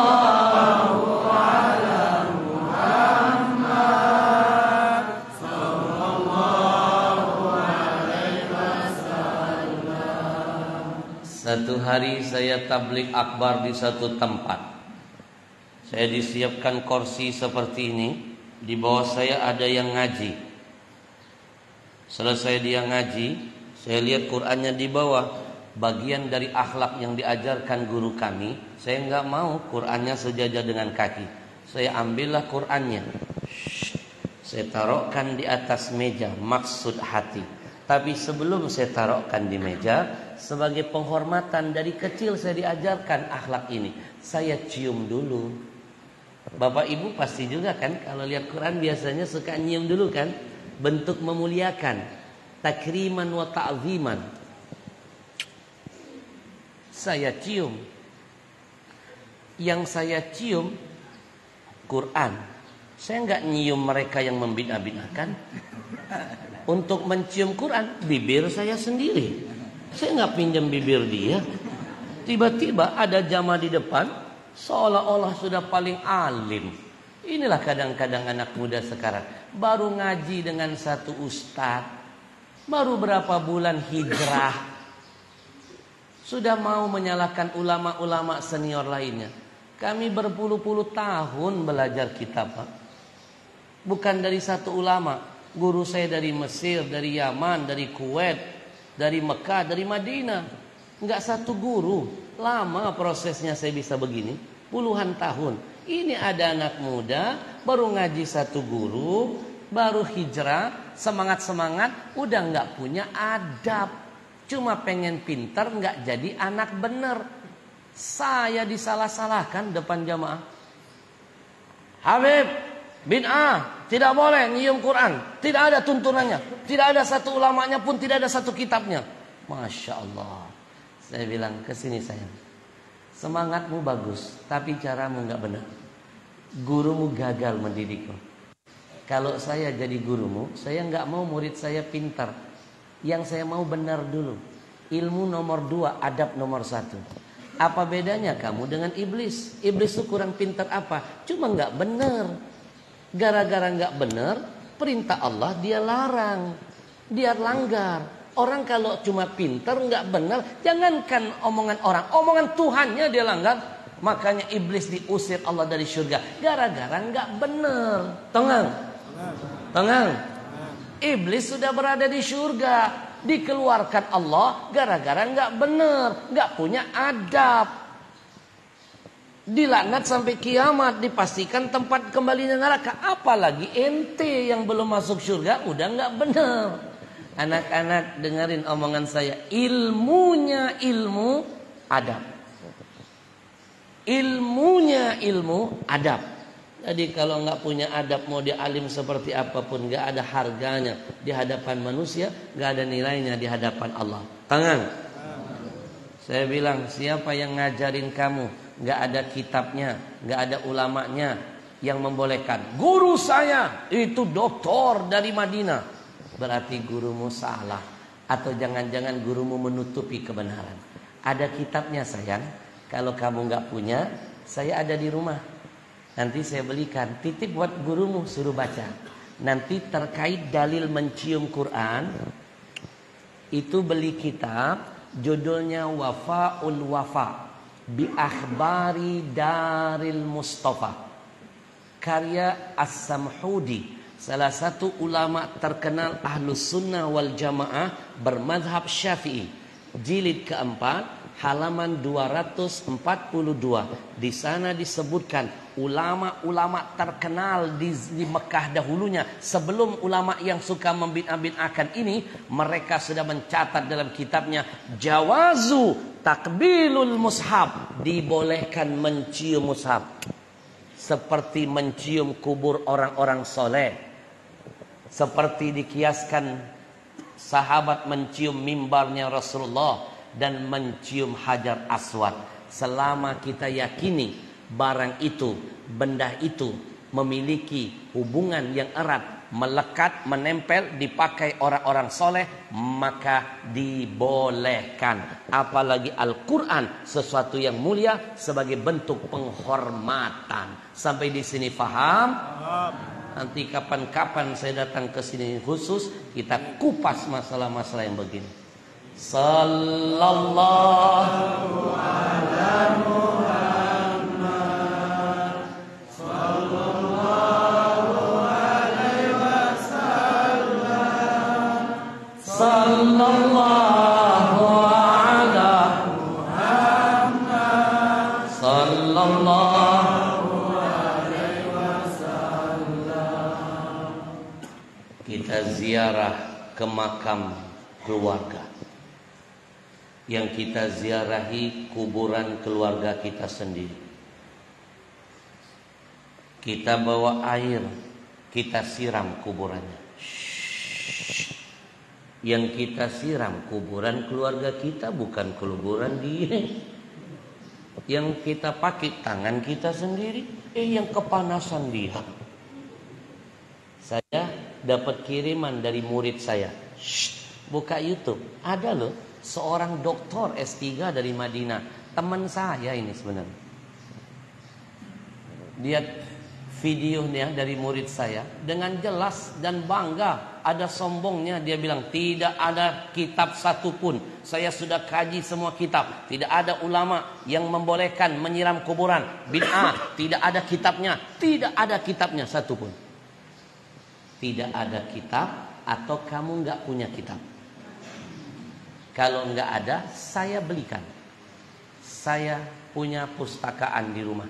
[SPEAKER 1] ala Muhammad. Sallallahu alaihi wasallam. Satu hari saya tabligh akbar di satu tempat. Saya disiapkan kursi seperti ini. Di bawah saya ada yang ngaji. Selesai dia ngaji, saya lihat Qur'annya di bawah. Bagian dari akhlak yang diajarkan guru kami, saya enggak mau Qur'annya sejajar dengan kaki. Saya ambillah Qur'annya. Saya taruhkan di atas meja, maksud hati. Tapi sebelum saya taruhkan di meja, sebagai penghormatan, dari kecil saya diajarkan akhlak ini. Saya cium dulu. Bapak Ibu pasti juga kan kalau lihat Quran biasanya suka nyium dulu kan, bentuk memuliakan, takriman wa ta'ziman. Saya cium. Yang saya cium Quran. Saya enggak nyium mereka yang membid'ah-bid'ahkan. Untuk mencium Quran, bibir saya sendiri. Saya enggak pinjam bibir dia. Tiba-tiba ada jamaah di depan, seolah-olah sudah paling alim. Inilah kadang-kadang anak muda sekarang baru ngaji dengan satu ustadz, baru berapa bulan hijrah, sudah mau menyalahkan ulama-ulama senior lainnya. Kami berpuluh-puluh tahun belajar kitab, Pak. Bukan dari satu ulama. Guru saya dari Mesir, dari Yaman, dari Kuwait, dari Mekah, dari Madinah. Enggak satu guru. Lama prosesnya saya bisa begini, puluhan tahun. Ini ada anak muda baru ngaji satu guru, baru hijrah, semangat-semangat, udah nggak punya adab. Cuma pengen pintar, nggak jadi anak bener. Saya disalah-salahkan depan jamaah. Habib bin A tidak boleh nyium Quran, tidak ada tuntunannya, tidak ada satu ulamanya pun, tidak ada satu kitabnya. Masya Allah. Saya bilang, kesini sayang, semangatmu bagus, tapi caramu nggak benar. Gurumu gagal mendidikmu. Kalau saya jadi gurumu, saya nggak mau murid saya pintar. Yang saya mau benar dulu. Ilmu nomor 2, adab nomor 1. Apa bedanya kamu dengan iblis? Iblis itu kurang pintar apa? Cuma nggak benar. Gara-gara nggak benar, perintah Allah dia larang, dia langgar. Orang kalau cuma pintar nggak benar, jangankan omongan orang, omongan Tuhannya dia langgar. Makanya iblis diusir Allah dari surga gara-gara nggak benar. Tenang. Iblis sudah berada di surga, dikeluarkan Allah gara-gara nggak benar, nggak punya adab. Dilaknat sampai kiamat, dipastikan tempat kembalinya neraka. Apalagi ente yang belum masuk surga udah nggak benar. Anak-anak dengerin omongan saya, ilmunya ilmu adab. Ilmunya ilmu adab. Jadi kalau nggak punya adab, mau dia alim seperti apapun, nggak ada harganya di hadapan manusia, nggak ada nilainya di hadapan Allah. Tangan. Saya bilang, siapa yang ngajarin kamu? Nggak ada kitabnya, nggak ada ulamanya yang membolehkan. Guru saya itu doktor dari Madinah. Berarti gurumu salah, atau jangan-jangan gurumu menutupi kebenaran. Ada kitabnya sayang. Kalau kamu nggak punya, saya ada di rumah. Nanti saya belikan. Titip buat gurumu, suruh baca. Nanti terkait dalil mencium Quran, itu beli kitab, judulnya Wafaul Wafa bi Akhbari Daril Mustafa, karya As-Samhudi, salah satu ulama terkenal Ahlus Sunnah wal Jamaah bermadhab Syafi'i. Jilid keempat, halaman 242. Di sana disebutkan ulama-ulama terkenal di Mekah dahulunya, sebelum ulama yang suka membid'ah-bid'ahkan ini, mereka sudah mencatat dalam kitabnya jawazu takbilul mushaf, dibolehkan mencium mushaf seperti mencium kubur orang-orang soleh, seperti dikiaskan sahabat mencium mimbarnya Rasulullah dan mencium Hajar Aswad. Selama kita yakini barang itu, benda itu memiliki hubungan yang erat, melekat, menempel, dipakai orang-orang soleh, maka dibolehkan. Apalagi Al-Quran, sesuatu yang mulia, sebagai bentuk penghormatan. Sampai di sini paham? Nanti kapan-kapan saya datang ke sini khusus, kita kupas masalah-masalah yang begini. Sallallahu ala Muhammad sallallahu alaihi wasallam. Sallallahu ala Muhammad sallallahu alaihi wasallam. Kita ziarah ke makam keluarga. Yang kita ziarahi kuburan keluarga kita sendiri. Kita bawa air, kita siram kuburannya. Yang kita siram kuburan keluarga kita, bukan kuburan dia. Yang kita pakai tangan kita sendiri, yang kepanasan dia. Saya dapat kiriman dari murid saya. Buka YouTube, ada loh. Seorang doktor S3 dari Madinah, teman saya ini sebenarnya. Dia videonya dari murid saya dengan jelas dan bangga, ada sombongnya dia bilang tidak ada kitab satupun, saya sudah kaji semua kitab, tidak ada ulama yang membolehkan menyiram kuburan, bid'ah, tidak ada kitabnya, tidak ada kitabnya satupun. Tidak ada kitab atau kamu nggak punya kitab? Kalau nggak ada, saya belikan. Saya punya pustakaan di rumah.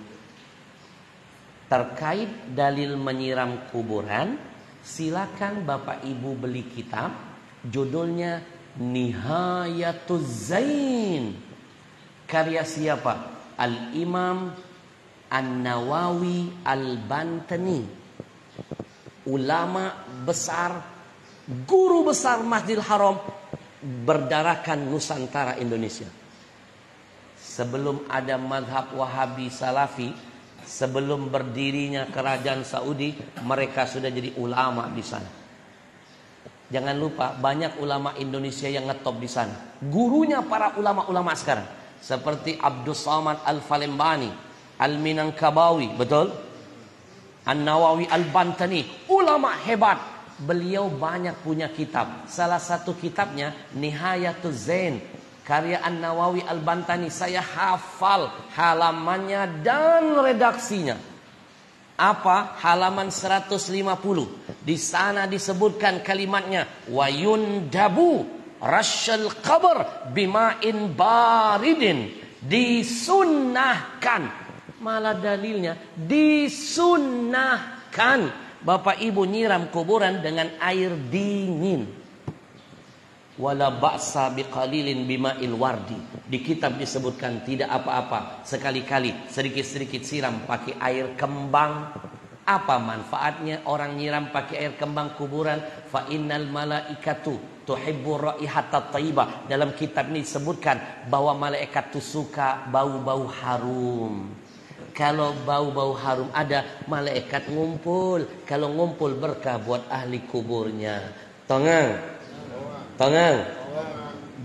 [SPEAKER 1] Terkait dalil menyiram kuburan, silakan Bapak Ibu beli kitab. Judulnya Nihayatuz Zain. Karya siapa? Al-Imam An-Nawawi Al-Bantani. Ulama besar, guru besar Masjidil Haram, berdarakan Nusantara Indonesia. Sebelum ada mazhab Wahabi Salafi, sebelum berdirinya kerajaan Saudi, mereka sudah jadi ulama di sana. Jangan lupa banyak ulama Indonesia yang ngetop di sana. Gurunya para ulama-ulama sekarang, seperti Abdus Samad Al-Falembani, Al-Minangkabawi, betul? An-Nawawi Al-Bantani, ulama hebat. Beliau banyak punya kitab. Salah satu kitabnya Nihayatuz Zain, karya An-Nawawi Al-Bantani. Saya hafal halamannya dan redaksinya. Apa? Halaman 150. Di sana disebutkan kalimatnya, wa yundabu rasyal qabr bima'in baridin. Disunnahkan. Malah dalilnya disunnahkan Bapak Ibu nyiram kuburan dengan air dingin. Wala ba'sa biqalilin bima'il wardi. Di kitab disebutkan tidak apa-apa sekali-kali sedikit-sedikit siram pakai air kembang. Apa manfaatnya orang nyiram pakai air kembang kuburan? Fa innal malaikatu tuhibbu raihatat thayyibah. Dalam kitab ini disebutkan bahwa malaikat itu suka bau-bau harum. Kalau bau-bau harum ada, malaikat ngumpul. Kalau ngumpul berkah buat ahli kuburnya. Tongang.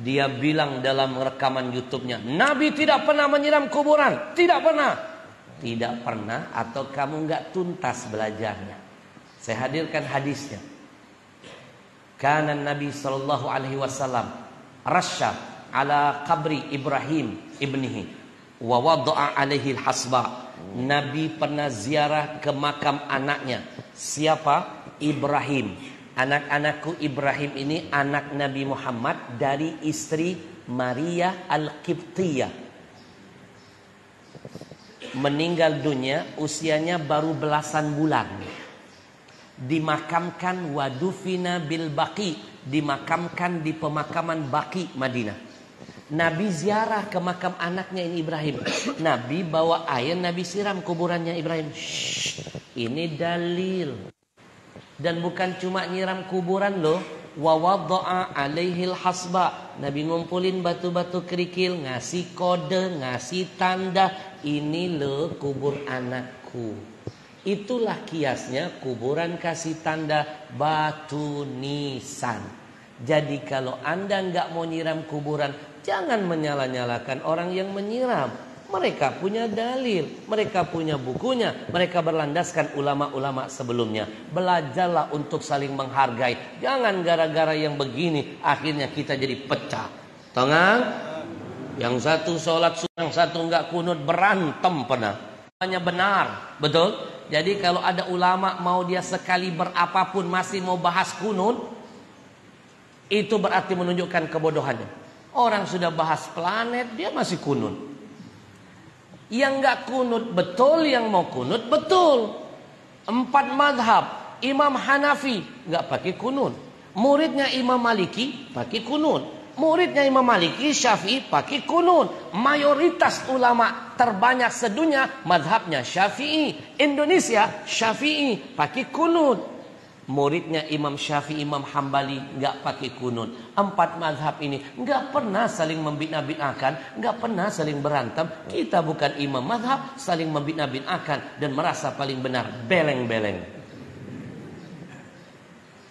[SPEAKER 1] Dia bilang dalam rekaman YouTube-nya, Nabi tidak pernah menyiram kuburan. Tidak pernah. Tidak pernah atau kamu nggak tuntas belajarnya. Saya hadirkan hadisnya. Kana Nabi sallallahu alaihi wasallam rasya ala qabri Ibrahim ibnihi wa wada'a alaihi al-hasba. Nabi pernah ziarah ke makam anaknya. Siapa? Ibrahim. Anak-anakku Ibrahim ini anak Nabi Muhammad dari istri Maria Al-Qibtiyah. Meninggal dunia usianya baru belasan bulan. Dimakamkan wadufina bil Baqi, dimakamkan di pemakaman Baqi Madinah. Nabi ziarah ke makam anaknya ini Ibrahim. Nabi bawa air, Nabi siram kuburannya Ibrahim. Ini dalil. Dan bukan cuma nyiram kuburan loh. Wa wada'a alaihil hasba. Nabi ngumpulin batu-batu kerikil, ngasih kode, ngasih tanda. Ini loh kubur anakku. Itulah kiasnya kuburan kasih tanda batu nisan. Jadi kalau Anda nggak mau nyiram kuburan, jangan menyala-nyalakan orang yang menyiram. Mereka punya dalil, mereka punya bukunya, mereka berlandaskan ulama-ulama sebelumnya. Belajarlah untuk saling menghargai. Jangan gara-gara yang begini akhirnya kita jadi pecah. Tengah? Yang satu sholat sunnah, yang satu enggak kunut, berantem pernah. Hanya benar, betul? Jadi kalau ada ulama mau dia sekali berapapun masih mau bahas kunut, itu berarti menunjukkan kebodohannya. Orang sudah bahas planet, dia masih kunut. Yang enggak kunut betul, yang mau kunut betul. 4 madhab. Imam Hanafi enggak pakai kunut. Muridnya Imam Maliki pakai kunut. Muridnya Imam Maliki, Syafi'i pakai kunut. Mayoritas ulama terbanyak sedunia madhabnya Syafi'i. Indonesia Syafi'i pakai kunut. Muridnya Imam Syafi'i, Imam Hambali nggak pakai kunut. 4 mazhab ini nggak pernah saling membina-binakan, nggak pernah saling berantem. Kita bukan imam mazhab saling membina-binakan dan merasa paling benar. Beleng-beleng.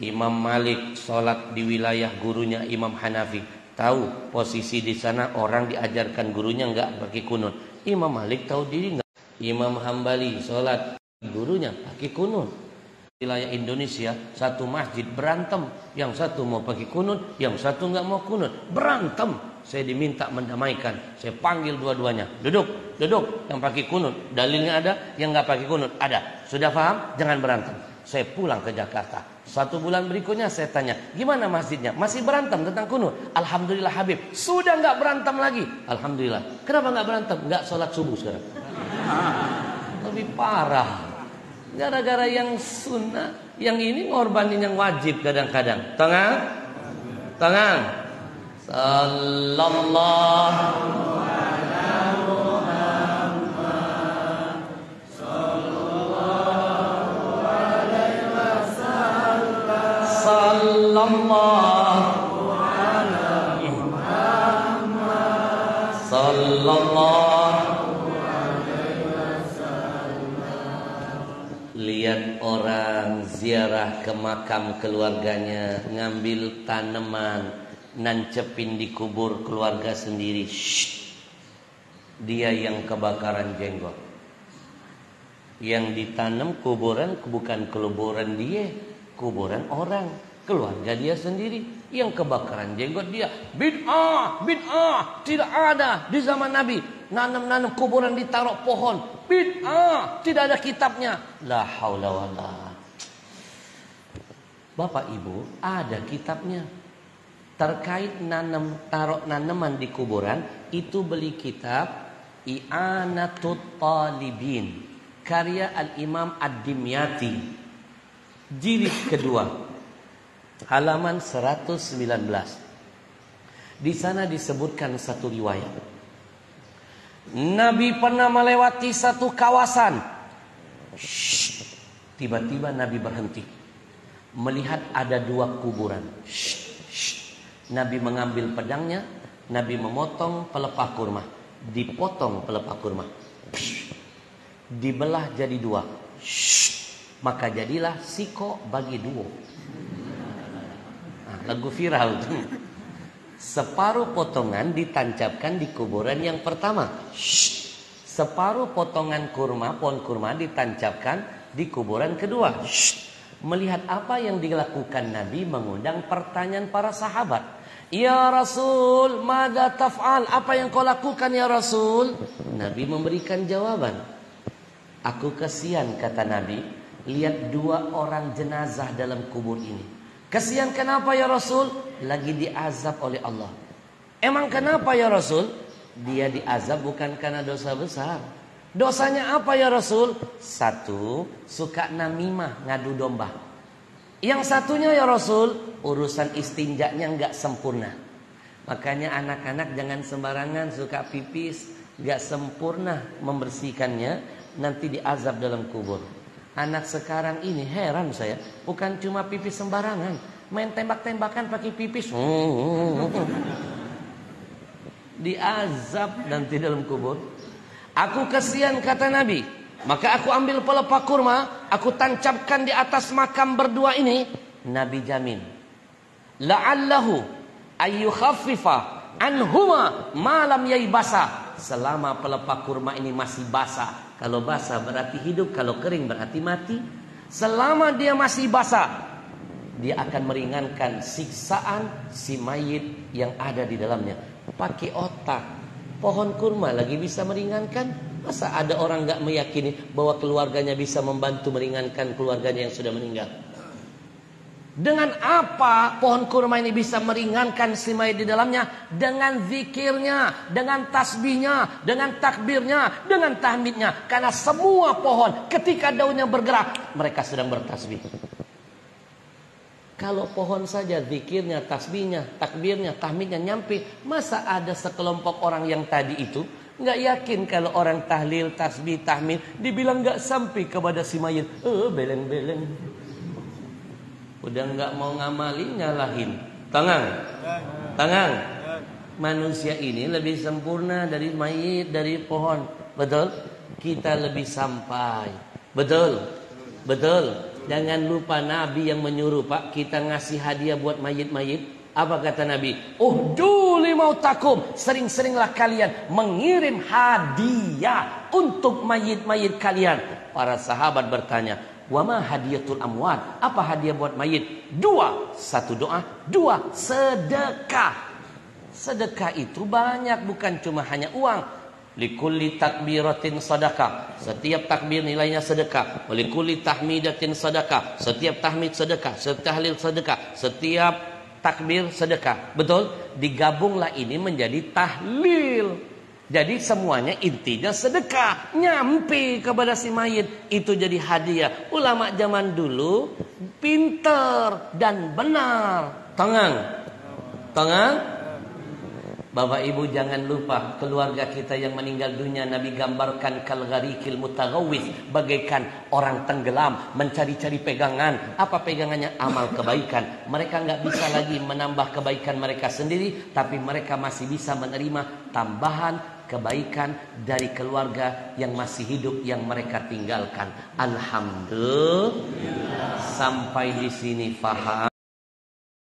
[SPEAKER 1] Imam Malik sholat di wilayah gurunya Imam Hanafi. Tahu posisi di sana orang diajarkan gurunya nggak pakai kunut. Imam Malik tahu diri nggak? Imam Hambali sholat gurunya pakai kunut. Wilayah Indonesia, satu masjid berantem, yang satu mau pakai kunut, yang satu nggak mau kunut, berantem. Saya diminta mendamaikan, saya panggil dua-duanya, duduk, yang pakai kunut, dalilnya ada, yang nggak pakai kunut ada. Sudah paham? Jangan berantem. Saya pulang ke Jakarta. 1 bulan berikutnya saya tanya, gimana masjidnya? Masih berantem tentang kunut? Alhamdulillah Habib, sudah nggak berantem lagi. Alhamdulillah. Kenapa nggak berantem? Nggak sholat subuh sekarang. Lebih parah. Gara-gara yang sunnah, yang ini ngorbanin yang wajib kadang-kadang. Tangan. Sallallahu ala Muhammad. Sallallahu alaihi wasallam. Sallallahu ala Muhammad. Sallallahu. Lihat orang ziarah ke makam keluarganya, ngambil tanaman, nancepin di kubur keluarga sendiri. Dia yang kebakaran jenggot. Yang ditanam kuburan bukan kuburan dia, kuburan orang, keluarga dia sendiri. Yang kebakaran jenggot dia. Bid'ah, tidak ada di zaman Nabi. Nanam kuburan ditaruh pohon. Bid'ah, tidak ada kitabnya. La haula wala. Bapak Ibu, ada kitabnya. Terkait taruh nanaman di kuburan, itu beli kitab I'anatut Talibin, karya Al-Imam Ad-Dimyati, jilid kedua, halaman 119. Di sana disebutkan satu riwayat. Nabi pernah melewati satu kawasan. Tiba-tiba Nabi berhenti, melihat ada 2 kuburan. Nabi mengambil pedangnya, Nabi memotong pelepah kurma. Dipotong pelepah kurma, dibelah jadi 2. Maka jadilah siko bagi 2. Lagu viral tuh. Separuh potongan ditancapkan di kuburan yang pertama. Separuh potongan pohon kurma ditancapkan di kuburan kedua. Melihat apa yang dilakukan Nabi, mengundang pertanyaan para sahabat. Ya Rasul, mada taf'al? Apa yang kau lakukan ya Rasul? Nabi memberikan jawaban. Aku kasihan, kata Nabi, lihat 2 orang jenazah dalam kubur ini. Kasihan kenapa ya Rasul? Lagi diazab oleh Allah. Emang kenapa ya Rasul? Dia diazab bukan karena dosa besar. Dosanya apa ya Rasul? 1, suka namimah, ngadu domba. Yang satunya ya Rasul, urusan istinjaknya nggak sempurna. Makanya anak-anak jangan sembarangan suka pipis, nggak sempurna membersihkannya, nanti diazab dalam kubur. Anak sekarang ini heran saya, bukan cuma pipis sembarangan, main tembak-tembakan pakai pipis. Diazab nanti dalam kubur. Aku kasihan, kata Nabi, maka aku ambil pelepah kurma, aku tancapkan di atas makam berdua ini. Nabi jamin, la'allahu ayyukhaffifa anhuma malam yaibasa. Selama pelepah kurma ini masih basah. Kalau basah berarti hidup, kalau kering berarti mati. Selama dia masih basah, dia akan meringankan siksaan si mayit yang ada di dalamnya. Pakai otak. Pohon kurma lagi bisa meringankan. Masa ada orang gak meyakini bahwa keluarganya bisa membantu meringankan keluarganya yang sudah meninggal? Dengan apa pohon kurma ini bisa meringankan si mayit di dalamnya? Dengan zikirnya, dengan tasbihnya, dengan takbirnya, dengan tahmidnya. Karena semua pohon ketika daunnya bergerak, mereka sedang bertasbih. Kalau pohon saja zikirnya, tasbihnya, takbirnya, tahmidnya nyampe, masa ada sekelompok orang yang tadi itu nggak yakin kalau orang tahlil, tasbih, tahmid dibilang nggak sampai kepada si mayit? Beleng-beleng. Udah nggak mau ngamalin, nyalahin. Tangan. Manusia ini lebih sempurna dari mayit, dari pohon. Betul? Kita lebih sampai. Betul. Jangan lupa Nabi yang menyuruh, Pak, kita ngasih hadiah buat mayit-mayit. Apa kata Nabi? Uhdu limautakum, sering-seringlah kalian mengirim hadiah untuk mayit-mayit kalian. Para sahabat bertanya, wa ma hadiyatul amwat? Apa hadiah buat mayit? 2, 1 doa, 2 sedekah. Sedekah itu banyak, bukan cuma hanya uang. Likulli takbiratin sedekah, setiap takbir nilainya sedekah. Likulli tahmidatin sedekah, setiap tahmid sedekah. Setiap tahlil sedekah, setiap takbir sedekah. Betul? Digabunglah ini menjadi tahlil. Jadi semuanya intinya sedekah, nyampe kepada si mayit, itu jadi hadiah. Ulama zaman dulu pinter dan benar. Tenang. Bapak Ibu jangan lupa, keluarga kita yang meninggal dunia Nabi gambarkan kal gharikil mutaghawwis, bagaikan orang tenggelam mencari-cari pegangan. Apa pegangannya? Amal kebaikan. Mereka nggak bisa lagi menambah kebaikan mereka sendiri, tapi mereka masih bisa menerima tambahan kebaikan dari keluarga yang masih hidup yang mereka tinggalkan. Alhamdulillah. Sampai di sini faham.